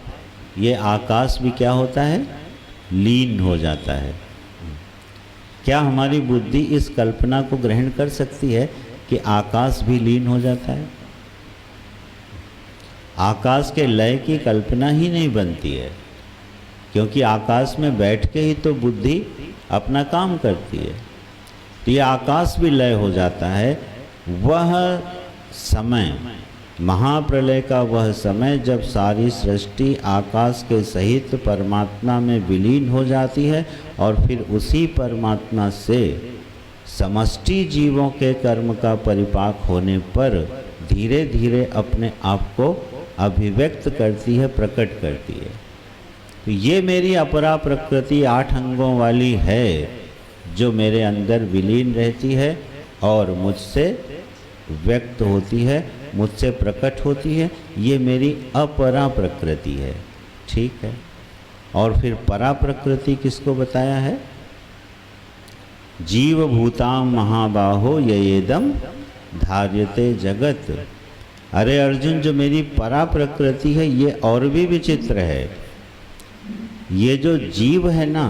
ये आकाश भी क्या होता है? लीन हो जाता है। क्या हमारी बुद्धि इस कल्पना को ग्रहण कर सकती है कि आकाश भी लीन हो जाता है? आकाश के लय की कल्पना ही नहीं बनती है, क्योंकि आकाश में बैठ के ही तो बुद्धि अपना काम करती है। तो ये आकाश भी लय हो जाता है। वह समय, महाप्रलय का वह समय जब सारी सृष्टि आकाश के सहित परमात्मा में विलीन हो जाती है और फिर उसी परमात्मा से समष्टि जीवों के कर्म का परिपाक होने पर धीरे धीरे अपने आप को अभिव्यक्त करती है, प्रकट करती है। तो ये मेरी अपरा प्रकृति 8 अंगों वाली है जो मेरे अंदर विलीन रहती है और मुझसे व्यक्त होती है, मुझसे प्रकट होती है। ये मेरी अपरा प्रकृति है, ठीक है। और फिर परा प्रकृति किसको बताया है? जीव भूताम महाबाहो येदम धार्यते जगत। अरे अर्जुन, जो मेरी परा प्रकृति है ये और भी विचित्र है। ये जो जीव है ना,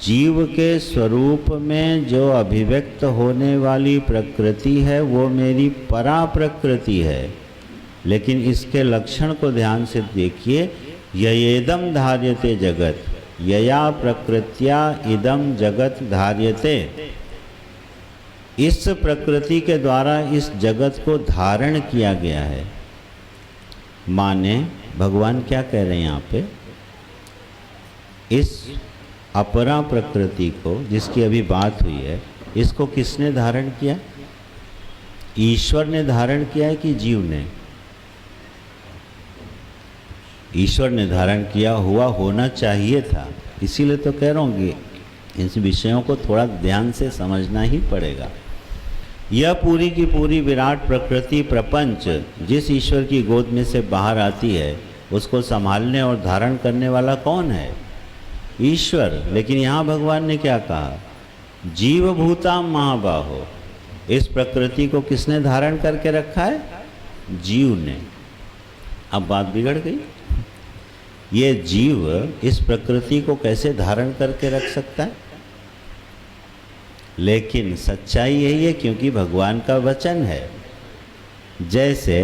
जीव के स्वरूप में जो अभिव्यक्त होने वाली प्रकृति है वो मेरी परा प्रकृति है। लेकिन इसके लक्षण को ध्यान से देखिए। ययेदम धार्यते जगत, यया प्रकृत्या इदम जगत धार्यते। इस प्रकृति के द्वारा इस जगत को धारण किया गया है। माने भगवान क्या कह रहे हैं यहाँ पे? इस अपरा प्रकृति को, जिसकी अभी बात हुई है, इसको किसने धारण किया? ईश्वर ने धारण किया है कि जीव ने? ईश्वर ने धारण किया हुआ होना चाहिए था। इसीलिए तो कह रहा हूँ कि इन विषयों को थोड़ा ध्यान से समझना ही पड़ेगा। यह पूरी की पूरी विराट प्रकृति प्रपंच जिस ईश्वर की गोद में से बाहर आती है, उसको संभालने और धारण करने वाला कौन है? ईश्वर। लेकिन यहाँ भगवान ने क्या कहा? जीव भूताम महाबाहो। इस प्रकृति को किसने धारण करके रखा है? जीव ने। अब बात बिगड़ गई। ये जीव इस प्रकृति को कैसे धारण करके रख सकता है? लेकिन सच्चाई यही है, क्योंकि भगवान का वचन है। जैसे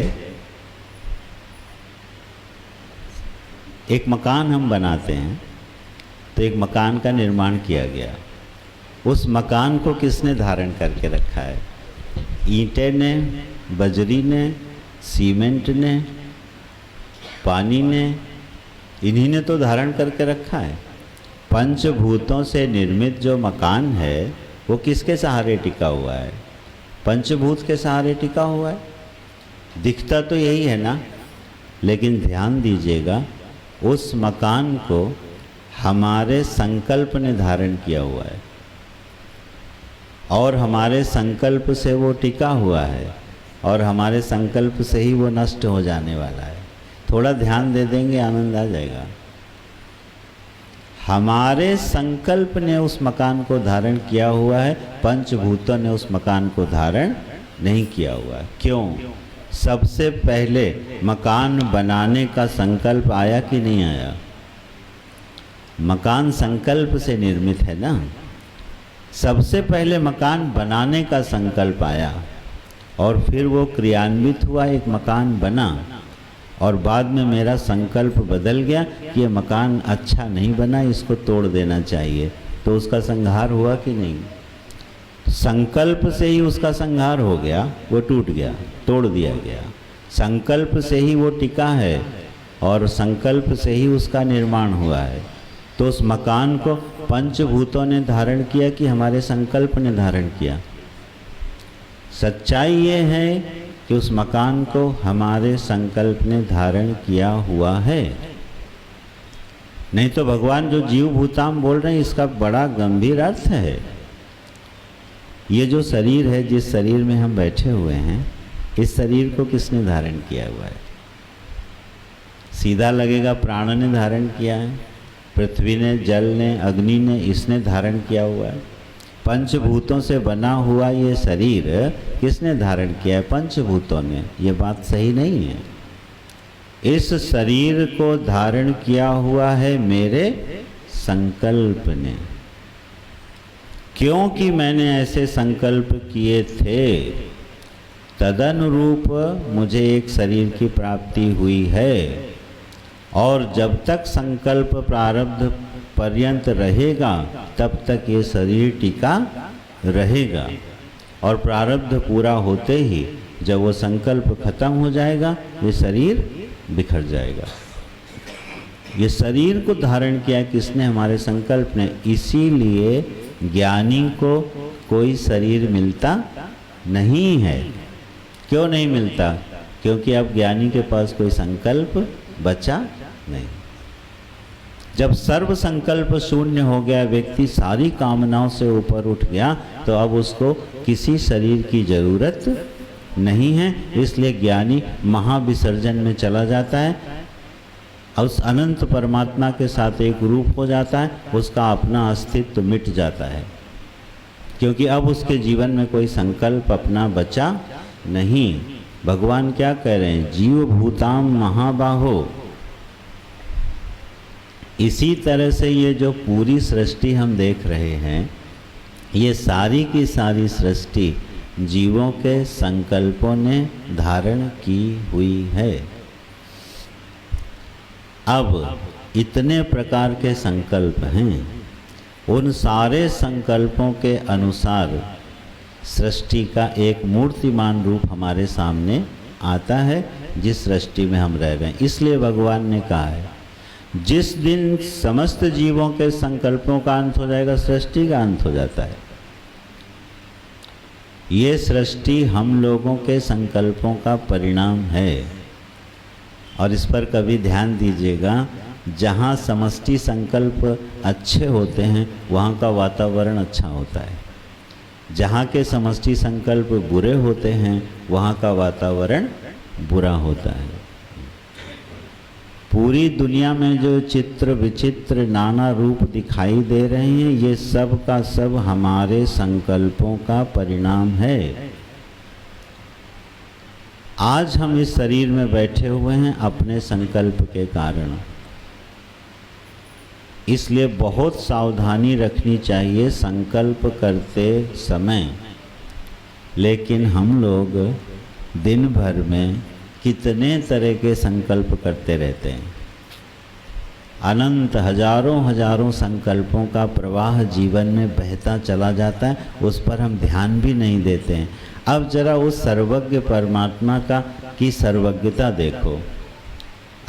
एक मकान हम बनाते हैं तो एक मकान का निर्माण किया गया। उस मकान को किसने धारण करके रखा है? ईंटें ने, बजरी ने, सीमेंट ने, पानी ने, इन्हीं ने तो धारण करके रखा है। पंचभूतों से निर्मित जो मकान है वो किसके सहारे टिका हुआ है? पंचभूत के सहारे टिका हुआ है। दिखता तो यही है ना, लेकिन ध्यान दीजिएगा उस मकान को हमारे संकल्प ने धारण किया हुआ है और हमारे संकल्प से वो टिका हुआ है और हमारे संकल्प से ही वो नष्ट हो जाने वाला है। थोड़ा ध्यान दे देंगे, आनंद आ जाएगा। हमारे संकल्प ने उस मकान को धारण किया हुआ है, पंचभूतों ने उस मकान को धारण नहीं किया हुआ है। क्यों? सबसे पहले मकान बनाने का संकल्प आया कि नहीं आया? मकान संकल्प से निर्मित है ना। सबसे पहले मकान बनाने का संकल्प आया और फिर वो क्रियान्वित हुआ, एक मकान बना, और बाद में मेरा संकल्प बदल गया कि ये मकान अच्छा नहीं बना, इसको तोड़ देना चाहिए, तो उसका संहार हुआ कि नहीं? संकल्प से ही उसका संहार हो गया, वो टूट गया, तोड़ दिया गया। संकल्प से ही वो टिका है और संकल्प से ही उसका निर्माण हुआ है। तो उस मकान को पंचभूतों ने धारण किया कि हमारे संकल्प ने धारण किया? सच्चाई ये है कि उस मकान को हमारे संकल्प ने धारण किया हुआ है। नहीं तो भगवान जो जीव भूताम बोल रहे हैं, इसका बड़ा गंभीर अर्थ है। ये जो शरीर है, जिस शरीर में हम बैठे हुए हैं, इस शरीर को किसने धारण किया हुआ है? सीधा लगेगा प्राण ने धारण किया है, पृथ्वी ने, जल ने, अग्नि ने, इसने धारण किया हुआ है। पंचभूतों से बना हुआ ये शरीर किसने धारण किया है? पंचभूतों ने। ये बात सही नहीं है। इस शरीर को धारण किया हुआ है मेरे संकल्प ने, क्योंकि मैंने ऐसे संकल्प किए थे, तदनुरूप मुझे एक शरीर की प्राप्ति हुई है। और जब तक संकल्प प्रारब्ध पर्यंत रहेगा तब तक ये शरीर टिका रहेगा, और प्रारब्ध पूरा होते ही जब वो संकल्प खत्म हो जाएगा, ये शरीर बिखर जाएगा। ये शरीर को धारण किया किसने? हमारे संकल्प ने। इसीलिए ज्ञानी को कोई शरीर मिलता नहीं है। क्यों नहीं मिलता? क्योंकि अब ज्ञानी के पास कोई संकल्प बचा नहीं। जब सर्व संकल्प शून्य हो गया, व्यक्ति सारी कामनाओं से ऊपर उठ गया, तो अब उसको किसी शरीर की जरूरत नहीं है। इसलिए ज्ञानी महाविसर्जन में चला जाता है, उस अनंत परमात्मा के साथ एक रूप हो जाता है, उसका अपना अस्तित्व मिट जाता है, क्योंकि अब उसके जीवन में कोई संकल्प अपना बचा नहीं। भगवान क्या कह रहे हैं? जीव भूताम महाबाहो। इसी तरह से ये जो पूरी सृष्टि हम देख रहे हैं, ये सारी की सारी सृष्टि जीवों के संकल्पों ने धारण की हुई है। अब इतने प्रकार के संकल्प हैं, उन सारे संकल्पों के अनुसार सृष्टि का एक मूर्तिमान रूप हमारे सामने आता है, जिस सृष्टि में हम रह रहे हैं। इसलिए भगवान ने कहा है, जिस दिन समस्त जीवों के संकल्पों का अंत हो जाएगा, सृष्टि का अंत हो जाता है। ये सृष्टि हम लोगों के संकल्पों का परिणाम है। और इस पर कभी ध्यान दीजिएगा, जहाँ समष्टि संकल्प अच्छे होते हैं वहाँ का वातावरण अच्छा होता है, जहाँ के समष्टि संकल्प बुरे होते हैं वहाँ का वातावरण बुरा होता है। पूरी दुनिया में जो चित्र विचित्र नाना रूप दिखाई दे रहे हैं, ये सब का सब हमारे संकल्पों का परिणाम है। आज हम इस शरीर में बैठे हुए हैं अपने संकल्प के कारण, इसलिए बहुत सावधानी रखनी चाहिए संकल्प करते समय। लेकिन हम लोग दिन भर में कितने तरह के संकल्प करते रहते हैं। अनंत हजारों हजारों संकल्पों का प्रवाह जीवन में बहता चला जाता है, उस पर हम ध्यान भी नहीं देते हैं। अब जरा उस सर्वज्ञ परमात्मा की सर्वज्ञता देखो।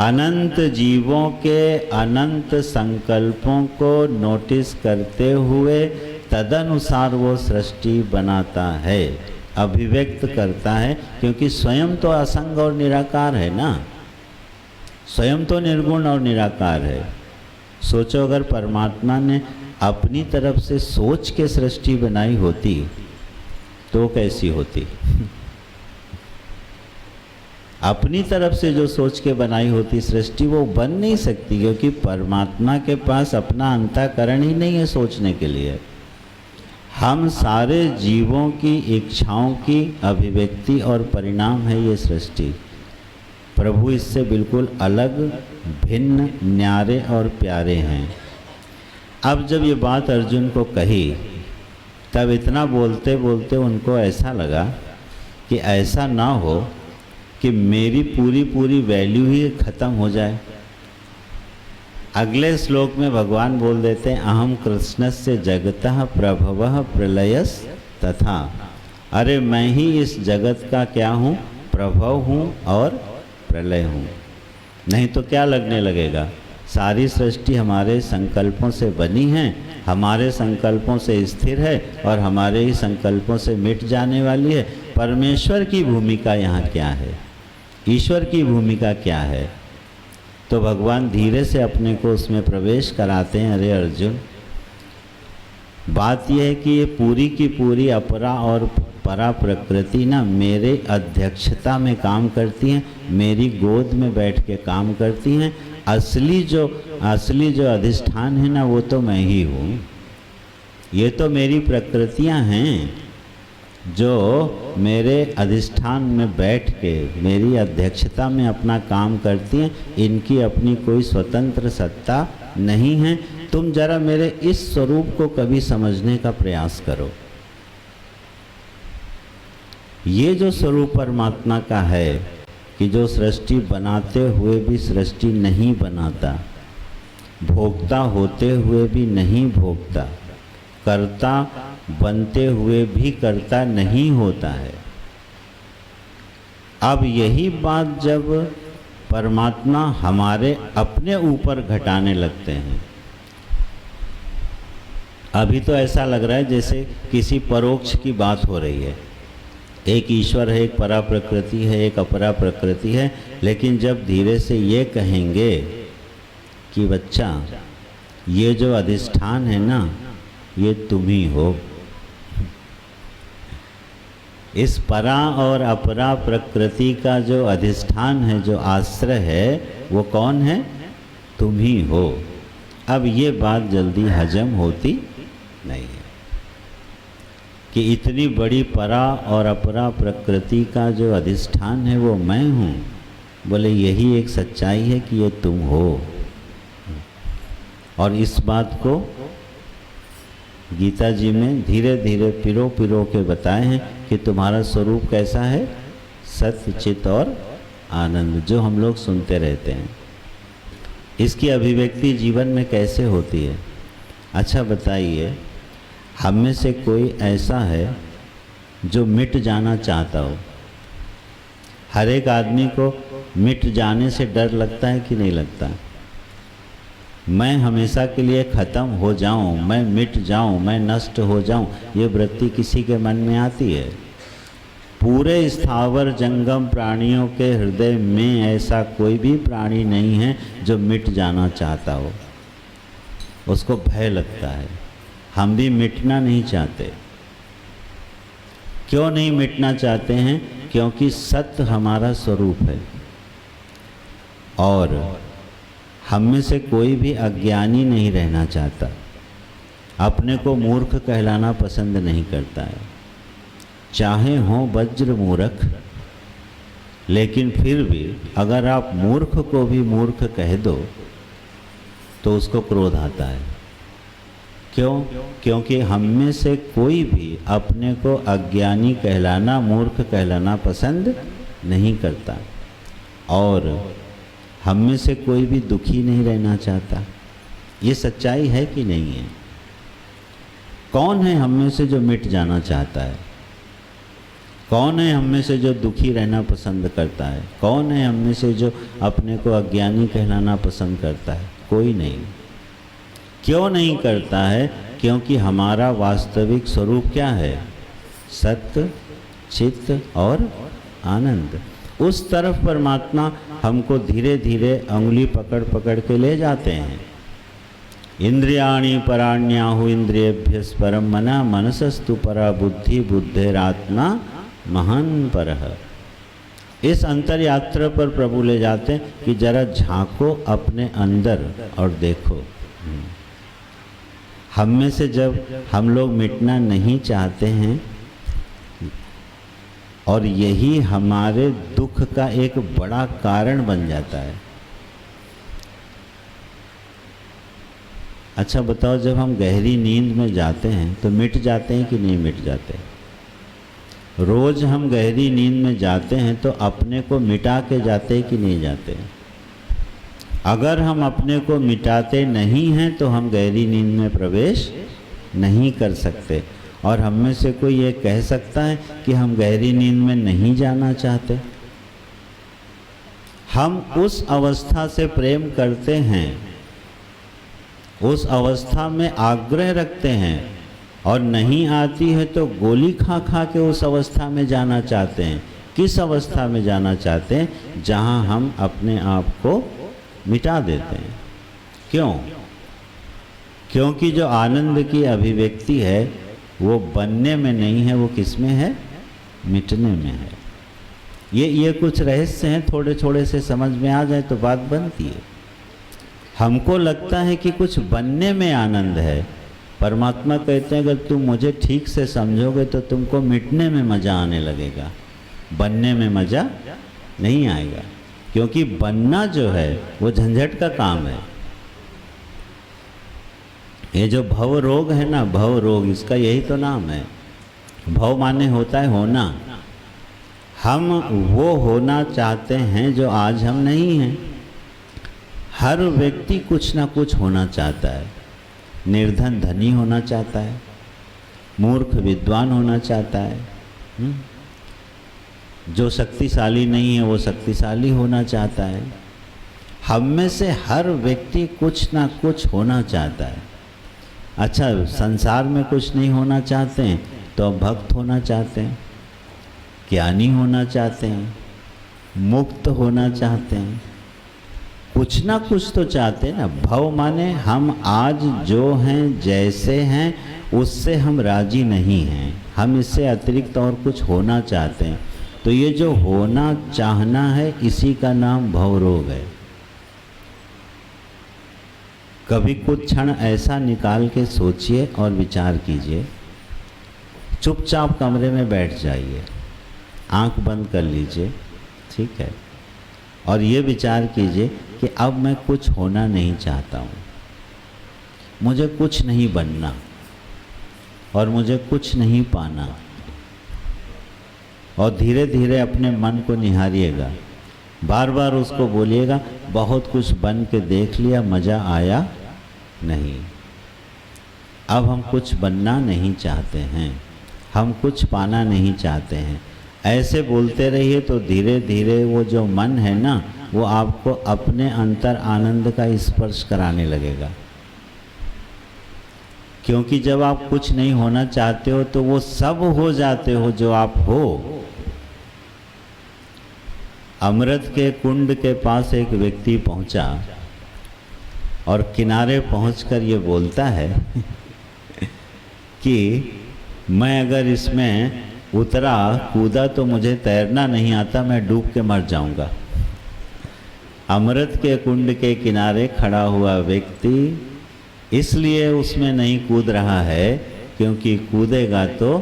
अनंत जीवों के अनंत संकल्पों को नोटिस करते हुए तदनुसार वो सृष्टि बनाता है। अभिव्यक्त करता है, क्योंकि स्वयं तो असंग और निराकार है ना, स्वयं तो निर्गुण और निराकार है। सोचो अगर परमात्मा ने अपनी तरफ से सोच के सृष्टि बनाई होती तो कैसी होती? अपनी तरफ से जो सोच के बनाई होती सृष्टि वो बन नहीं सकती, क्योंकि परमात्मा के पास अपना अंतःकरण ही नहीं है सोचने के लिए। हम सारे जीवों की इच्छाओं की अभिव्यक्ति और परिणाम है ये सृष्टि। प्रभु इससे बिल्कुल अलग, भिन्न, न्यारे और प्यारे हैं। अब जब ये बात अर्जुन को कही तब इतना बोलते बोलते उनको ऐसा लगा कि ऐसा ना हो कि मेरी पूरी वैल्यू ही ख़त्म हो जाए। अगले श्लोक में भगवान बोल देते हैं, अहम कृष्णस्य जगतः प्रभवः प्रलयस तथा। अरे मैं ही इस जगत का क्या हूँ? प्रभव हूँ और प्रलय हूँ। नहीं तो क्या लगने लगेगा? सारी सृष्टि हमारे संकल्पों से बनी है, हमारे संकल्पों से स्थिर है और हमारे ही संकल्पों से मिट जाने वाली है। परमेश्वर की भूमिका यहाँ क्या है? ईश्वर की भूमिका क्या है? तो भगवान धीरे से अपने को उसमें प्रवेश कराते हैं। अरे अर्जुन, बात यह है कि ये पूरी की पूरी अपरा और परा प्रकृति ना मेरे अध्यक्षता में काम करती हैं, मेरी गोद में बैठ के काम करती हैं। असली जो अधिष्ठान है ना वो तो मैं ही हूँ। ये तो मेरी प्रकृतियाँ हैं जो मेरे अधिष्ठान में बैठ के मेरी अध्यक्षता में अपना काम करती हैं। इनकी अपनी कोई स्वतंत्र सत्ता नहीं है। तुम जरा मेरे इस स्वरूप को कभी समझने का प्रयास करो। ये जो स्वरूप परमात्मा का है कि जो सृष्टि बनाते हुए भी सृष्टि नहीं बनाता, भोक्ता होते हुए भी नहीं भोगता, कर्ता बनते हुए भी कर्ता नहीं होता है। अब यही बात जब परमात्मा हमारे अपने ऊपर घटाने लगते हैं, अभी तो ऐसा लग रहा है जैसे किसी परोक्ष की बात हो रही है। एक ईश्वर है, एक परा प्रकृति है, एक अपरा प्रकृति है। लेकिन जब धीरे से ये कहेंगे कि बच्चा ये जो अधिष्ठान है ना ये तुम ही हो, इस परा और अपरा प्रकृति का जो अधिष्ठान है, जो आश्रय है, वो कौन है? तुम ही हो। अब ये बात जल्दी हजम होती नहीं है कि इतनी बड़ी परा और अपरा प्रकृति का जो अधिष्ठान है वो मैं हूँ। बोले यही एक सच्चाई है कि ये तुम हो। और इस बात को गीता जी में धीरे धीरे पिरो के बताए हैं कि तुम्हारा स्वरूप कैसा है? सत्य, चित और आनंद, जो हम लोग सुनते रहते हैं। इसकी अभिव्यक्ति जीवन में कैसे होती है? अच्छा बताइए, हम में से कोई ऐसा है जो मिट जाना चाहता हो? हर एक आदमी को मिट जाने से डर लगता है कि नहीं लगता? मैं हमेशा के लिए ख़त्म हो जाऊं, मैं मिट जाऊं, मैं नष्ट हो जाऊं, ये वृत्ति किसी के मन में आती है? पूरे स्थावर जंगम प्राणियों के हृदय में ऐसा कोई भी प्राणी नहीं है जो मिट जाना चाहता हो। उसको भय लगता है। हम भी मिटना नहीं चाहते। क्यों नहीं मिटना चाहते हैं? क्योंकि सत्य हमारा स्वरूप है और हम में से कोई भी अज्ञानी नहीं रहना चाहता, अपने को मूर्ख कहलाना पसंद नहीं करता है। चाहे हो वज्र मूर्ख, लेकिन फिर भी अगर आप मूर्ख को भी मूर्ख कह दो तो उसको क्रोध आता है। क्यों? क्योंकि हम में से कोई भी अपने को अज्ञानी कहलाना, मूर्ख कहलाना पसंद नहीं करता और हम में से कोई भी दुखी नहीं रहना चाहता। ये सच्चाई है कि नहीं है? कौन है हम में से जो मिट जाना चाहता है? कौन है हम में से जो दुखी रहना पसंद करता है? कौन है हम में से जो अपने को अज्ञानी कहलाना पसंद करता है? कोई नहीं। क्यों नहीं करता है? क्योंकि हमारा वास्तविक स्वरूप क्या है? सत्य, चित्त और आनंद। उस तरफ परमात्मा हमको धीरे धीरे अंगुली पकड़ पकड़ के ले जाते हैं। इंद्रियाणि पराण्याहु इंद्रियेभ्यः परम मना मनसस्तु परा बुद्धि बुद्धेरात्मा महान परः। इस अंतर यात्रा पर प्रभु ले जाते हैं कि जरा झांको अपने अंदर और देखो। हम में से जब हम लोग मिटना नहीं चाहते हैं और यही हमारे दुख का एक बड़ा कारण बन जाता है। अच्छा बताओ, जब हम गहरी नींद में जाते हैं तो मिट जाते हैं कि नहीं मिट जाते? रोज हम गहरी नींद में जाते हैं तो अपने को मिटा के जाते हैं कि नहीं जाते? अगर हम अपने को मिटाते नहीं हैं तो हम गहरी नींद में प्रवेश नहीं कर सकते। और हम में से कोई ये कह सकता है कि हम गहरी नींद में नहीं जाना चाहते? हम उस अवस्था से प्रेम करते हैं, उस अवस्था में आग्रह रखते हैं और नहीं आती है तो गोली खा खा के उस अवस्था में जाना चाहते हैं। किस अवस्था में जाना चाहते हैं? जहां हम अपने आप को मिटा देते हैं। क्यों? क्योंकि जो आनंद की अभिव्यक्ति है वो बनने में नहीं है, वो किस में है? मिटने में है। ये कुछ रहस्य हैं, थोड़े थोड़े से समझ में आ जाए तो बात बनती है। हमको लगता है कि कुछ बनने में आनंद है। परमात्मा कहते हैं अगर तुम मुझे ठीक से समझोगे तो तुमको मिटने में मज़ा आने लगेगा, बनने में मज़ा नहीं आएगा। क्योंकि बनना जो है वो झंझट का काम है। ये जो भव रोग है ना, भव रोग, इसका यही तो नाम है। भव माने होता है होना। हम वो होना चाहते हैं जो आज हम नहीं हैं। हर व्यक्ति कुछ ना कुछ होना चाहता है। निर्धन धनी होना चाहता है, मूर्ख विद्वान होना चाहता है, जो शक्तिशाली नहीं है वो शक्तिशाली होना चाहता है। हम में से हर व्यक्ति कुछ ना कुछ होना चाहता है। अच्छा, संसार में कुछ नहीं होना चाहते हैं तो भक्त होना चाहते हैं, ज्ञानी होना चाहते हैं, मुक्त होना चाहते हैं, कुछ ना कुछ तो चाहते हैं ना। भव माने हम आज जो हैं, जैसे हैं, उससे हम राजी नहीं हैं। हम इससे अतिरिक्त और कुछ होना चाहते हैं। तो ये जो होना चाहना है इसी का नाम भव रोग है। कभी कुछ क्षण ऐसा निकाल के सोचिए और विचार कीजिए। चुपचाप कमरे में बैठ जाइए, आंख बंद कर लीजिए, ठीक है, और ये विचार कीजिए कि अब मैं कुछ होना नहीं चाहता हूँ, मुझे कुछ नहीं बनना और मुझे कुछ नहीं पाना। और धीरे धीरे अपने मन को निहारिएगा, बार बार उसको बोलिएगा बहुत कुछ बन के देख लिया, मज़ा आया नहीं, अब हम कुछ बनना नहीं चाहते हैं, हम कुछ पाना नहीं चाहते हैं। ऐसे बोलते रहिए तो धीरे धीरे वो जो मन है ना वो आपको अपने अंतर आनंद का स्पर्श कराने लगेगा। क्योंकि जब आप कुछ नहीं होना चाहते हो तो वो सब हो जाते हो जो आप हो। अमृत के कुंड के पास एक व्यक्ति पहुंचा और किनारे पहुंचकर ये बोलता है कि मैं अगर इसमें उतरा कूदा तो मुझे तैरना नहीं आता, मैं डूब के मर जाऊंगा। अमृत के कुंड के किनारे खड़ा हुआ व्यक्ति इसलिए उसमें नहीं कूद रहा है क्योंकि कूदेगा तो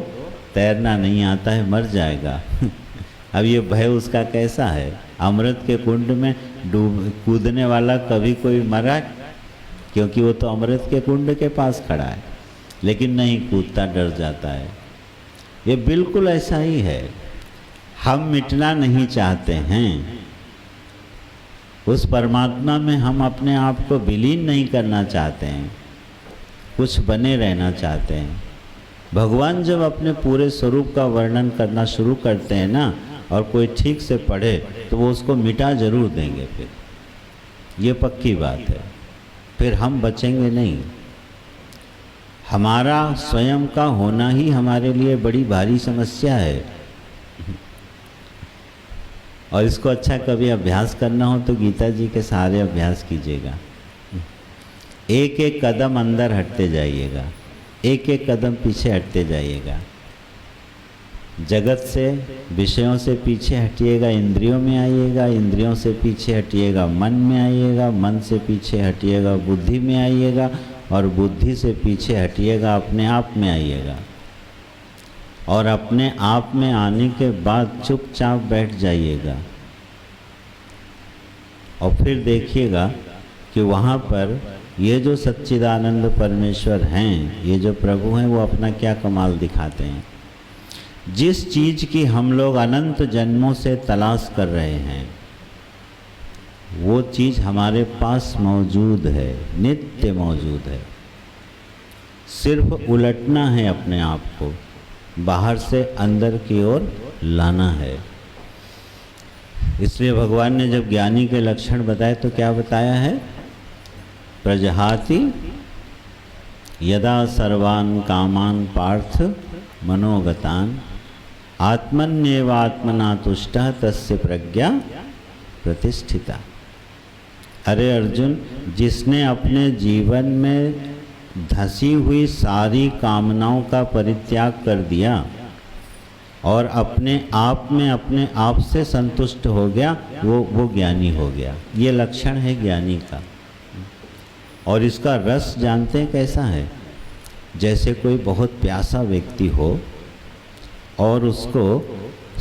तैरना नहीं आता है, मर जाएगा। अब ये भय उसका कैसा है? अमृत के कुंड में कूदने वाला कभी कोई मरा? क्योंकि वो तो अमृत के कुंड के पास खड़ा है, लेकिन नहीं कूदता, डर जाता है। ये बिल्कुल ऐसा ही है। हम मिटना नहीं चाहते हैं, उस परमात्मा में हम अपने आप को विलीन नहीं करना चाहते हैं, कुछ बने रहना चाहते हैं। भगवान जब अपने पूरे स्वरूप का वर्णन करना शुरू करते हैं ना, और कोई ठीक से पढ़े तो वो उसको मिटा जरूर देंगे। फिर ये पक्की बात है, फिर हम बचेंगे नहीं। हमारा स्वयं का होना ही हमारे लिए बड़ी भारी समस्या है। और इसको अच्छा कभी अभ्यास करना हो तो गीता जी के सहारे अभ्यास कीजिएगा। एक एक कदम अंदर हटते जाइएगा, एक एक कदम पीछे हटते जाइएगा। जगत से, विषयों से पीछे हटिएगा, इंद्रियों में आइएगा, इंद्रियों से पीछे हटिएगा, मन में आइएगा, मन से पीछे हटिएगा, बुद्धि में आइएगा, और बुद्धि से पीछे हटिएगा, अपने आप में आइएगा। और अपने आप में आने के बाद चुपचाप बैठ जाइएगा और फिर देखिएगा कि वहाँ पर ये जो सच्चिदानंद परमेश्वर हैं, ये जो प्रभु हैं, वो अपना क्या कमाल दिखाते हैं। जिस चीज़ की हम लोग अनंत जन्मों से तलाश कर रहे हैं, वो चीज़ हमारे पास मौजूद है, नित्य मौजूद है। सिर्फ उलटना है अपने आप को, बाहर से अंदर की ओर लाना है। इसलिए भगवान ने जब ज्ञानी के लक्षण बताए तो क्या बताया है? प्रजहाति यदा सर्वान् कामान् पार्थ मनोगतान् आत्मन्येवात्मना तुष्टः तस्य प्रज्ञा प्रतिष्ठिता। अरे अर्जुन, जिसने अपने जीवन में धसी हुई सारी कामनाओं का परित्याग कर दिया और अपने आप से संतुष्ट हो गया, वो ज्ञानी हो गया। ये लक्षण है ज्ञानी का। और इसका रस जानते हैं कैसा है? जैसे कोई बहुत प्यासा व्यक्ति हो और उसको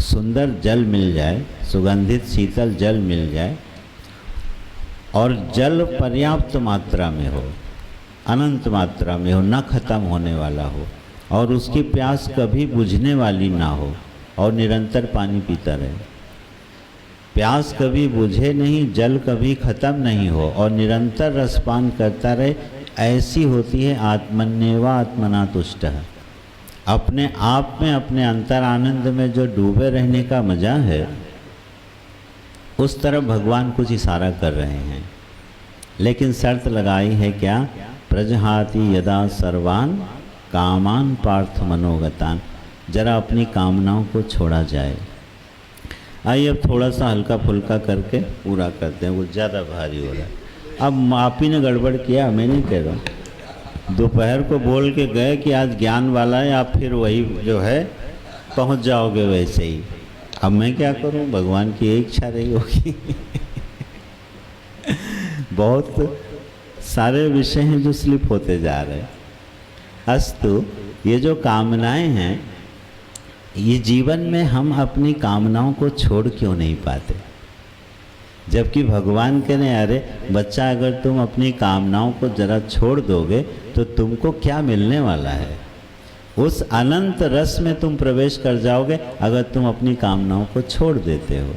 सुंदर जल मिल जाए, सुगंधित शीतल जल मिल जाए, और जल पर्याप्त मात्रा में हो, अनंत मात्रा में हो, न खत्म होने वाला हो, और उसकी प्यास कभी बुझने वाली ना हो, और निरंतर पानी पीता रहे। प्यास कभी बुझे नहीं, जल कभी खत्म नहीं हो, और निरंतर रसपान करता रहे, ऐसी होती है आत्मन्येवा आत्मना तुष्टः। अपने आप में, अपने अंतर आनंद में जो डूबे रहने का मजा है, उस तरफ भगवान कुछ इशारा कर रहे हैं। लेकिन शर्त लगाई है क्या? प्रजहाति यदा सर्वान् कामान् पार्थ मनोगतान्। जरा अपनी कामनाओं को छोड़ा जाए। आइए अब थोड़ा सा हल्का फुल्का करके पूरा करते हैं, वो ज़्यादा भारी हो रहा है। अब आप ही ने गड़बड़ किया, मैं नहीं कह रहा। दोपहर को बोल के गए कि आज ज्ञान वाला है, आप फिर वही जो है पहुंच जाओगे वैसे ही। अब मैं क्या करूं, भगवान की इच्छा रही होगी। बहुत सारे विषय हैं जो स्लिप होते जा रहे हैं। अस्तु, ये जो कामनाएं हैं, ये जीवन में हम अपनी कामनाओं को छोड़ क्यों नहीं पाते? जबकि भगवान कह रहे, अरे बच्चा, अगर तुम अपनी कामनाओं को जरा छोड़ दोगे तो तुमको क्या मिलने वाला है? उस अनंत रस में तुम प्रवेश कर जाओगे अगर तुम अपनी कामनाओं को छोड़ देते हो।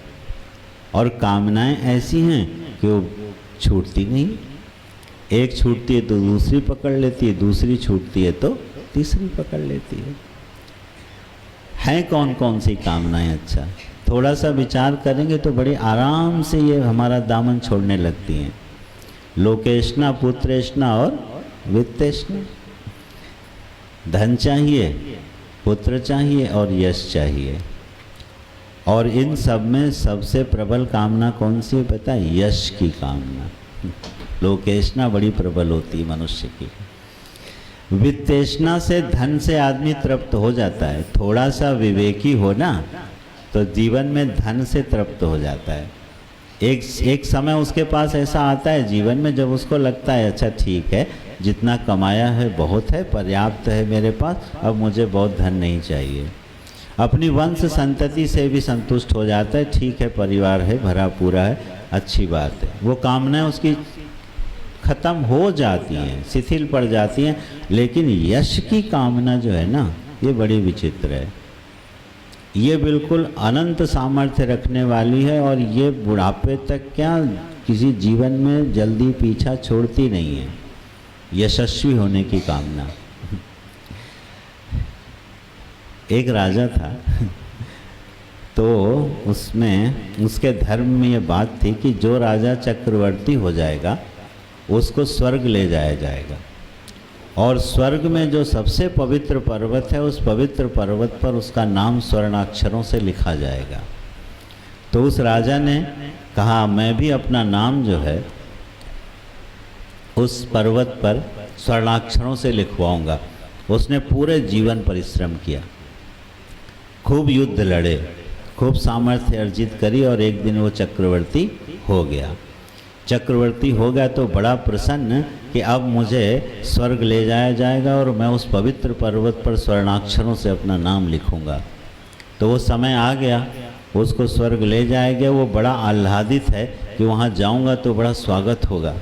और कामनाएं ऐसी हैं कि वो छूटती नहीं। एक छूटती है तो दूसरी पकड़ लेती है, दूसरी छूटती है तो तीसरी पकड़ लेती है। हैं कौन कौन सी कामनाएं? अच्छा, थोड़ा सा विचार करेंगे तो बड़ी आराम से ये हमारा दामन छोड़ने लगती हैं। लोकेशना, पुत्रेशना और वित्तेशना। धन चाहिए, पुत्र चाहिए और यश चाहिए। और इन सब में सबसे प्रबल कामना कौन सी है पता है? यश की कामना। लोकेशना बड़ी प्रबल होती है मनुष्य की। वित्तेशना से, धन से आदमी तृप्त हो जाता है। थोड़ा सा विवेकी हो ना तो जीवन में धन से तृप्त हो जाता है। एक समय उसके पास ऐसा आता है जीवन में जब उसको लगता है अच्छा ठीक है, जितना कमाया है बहुत है, पर्याप्त है मेरे पास, अब मुझे बहुत धन नहीं चाहिए। अपनी वंश संतति से भी संतुष्ट हो जाता है, ठीक है परिवार है, भरा पूरा है, अच्छी बात है। वो कामनाएं उसकी खत्म हो जाती हैं, शिथिल पड़ जाती हैं। लेकिन यश की कामना जो है ना, ये बड़ी विचित्र है। ये बिल्कुल अनंत सामर्थ्य रखने वाली है और ये बुढ़ापे तक क्या किसी जीवन में जल्दी पीछा छोड़ती नहीं है। यशस्वी होने की कामना। एक राजा था तो उसमें उसके धर्म में ये बात थी कि जो राजा चक्रवर्ती हो जाएगा उसको स्वर्ग ले जाया जाएगा। और स्वर्ग में जो सबसे पवित्र पर्वत है, उस पवित्र पर्वत पर उसका नाम स्वर्णाक्षरों से लिखा जाएगा। तो उस राजा ने कहा मैं भी अपना नाम जो है उस पर्वत पर स्वर्णाक्षरों से लिखवाऊंगा। उसने पूरे जीवन परिश्रम किया, खूब युद्ध लड़े, खूब सामर्थ्य अर्जित करी और एक दिन वो चक्रवर्ती हो गया। चक्रवर्ती हो गया तो बड़ा प्रसन्न कि अब मुझे स्वर्ग ले जाया जाएगा और मैं उस पवित्र पर्वत पर स्वर्णाक्षरों से अपना नाम लिखूंगा। तो वो समय आ गया, उसको स्वर्ग ले जाया गया। वो बड़ा आह्लादित है कि वहाँ जाऊँगा तो बड़ा स्वागत होगा,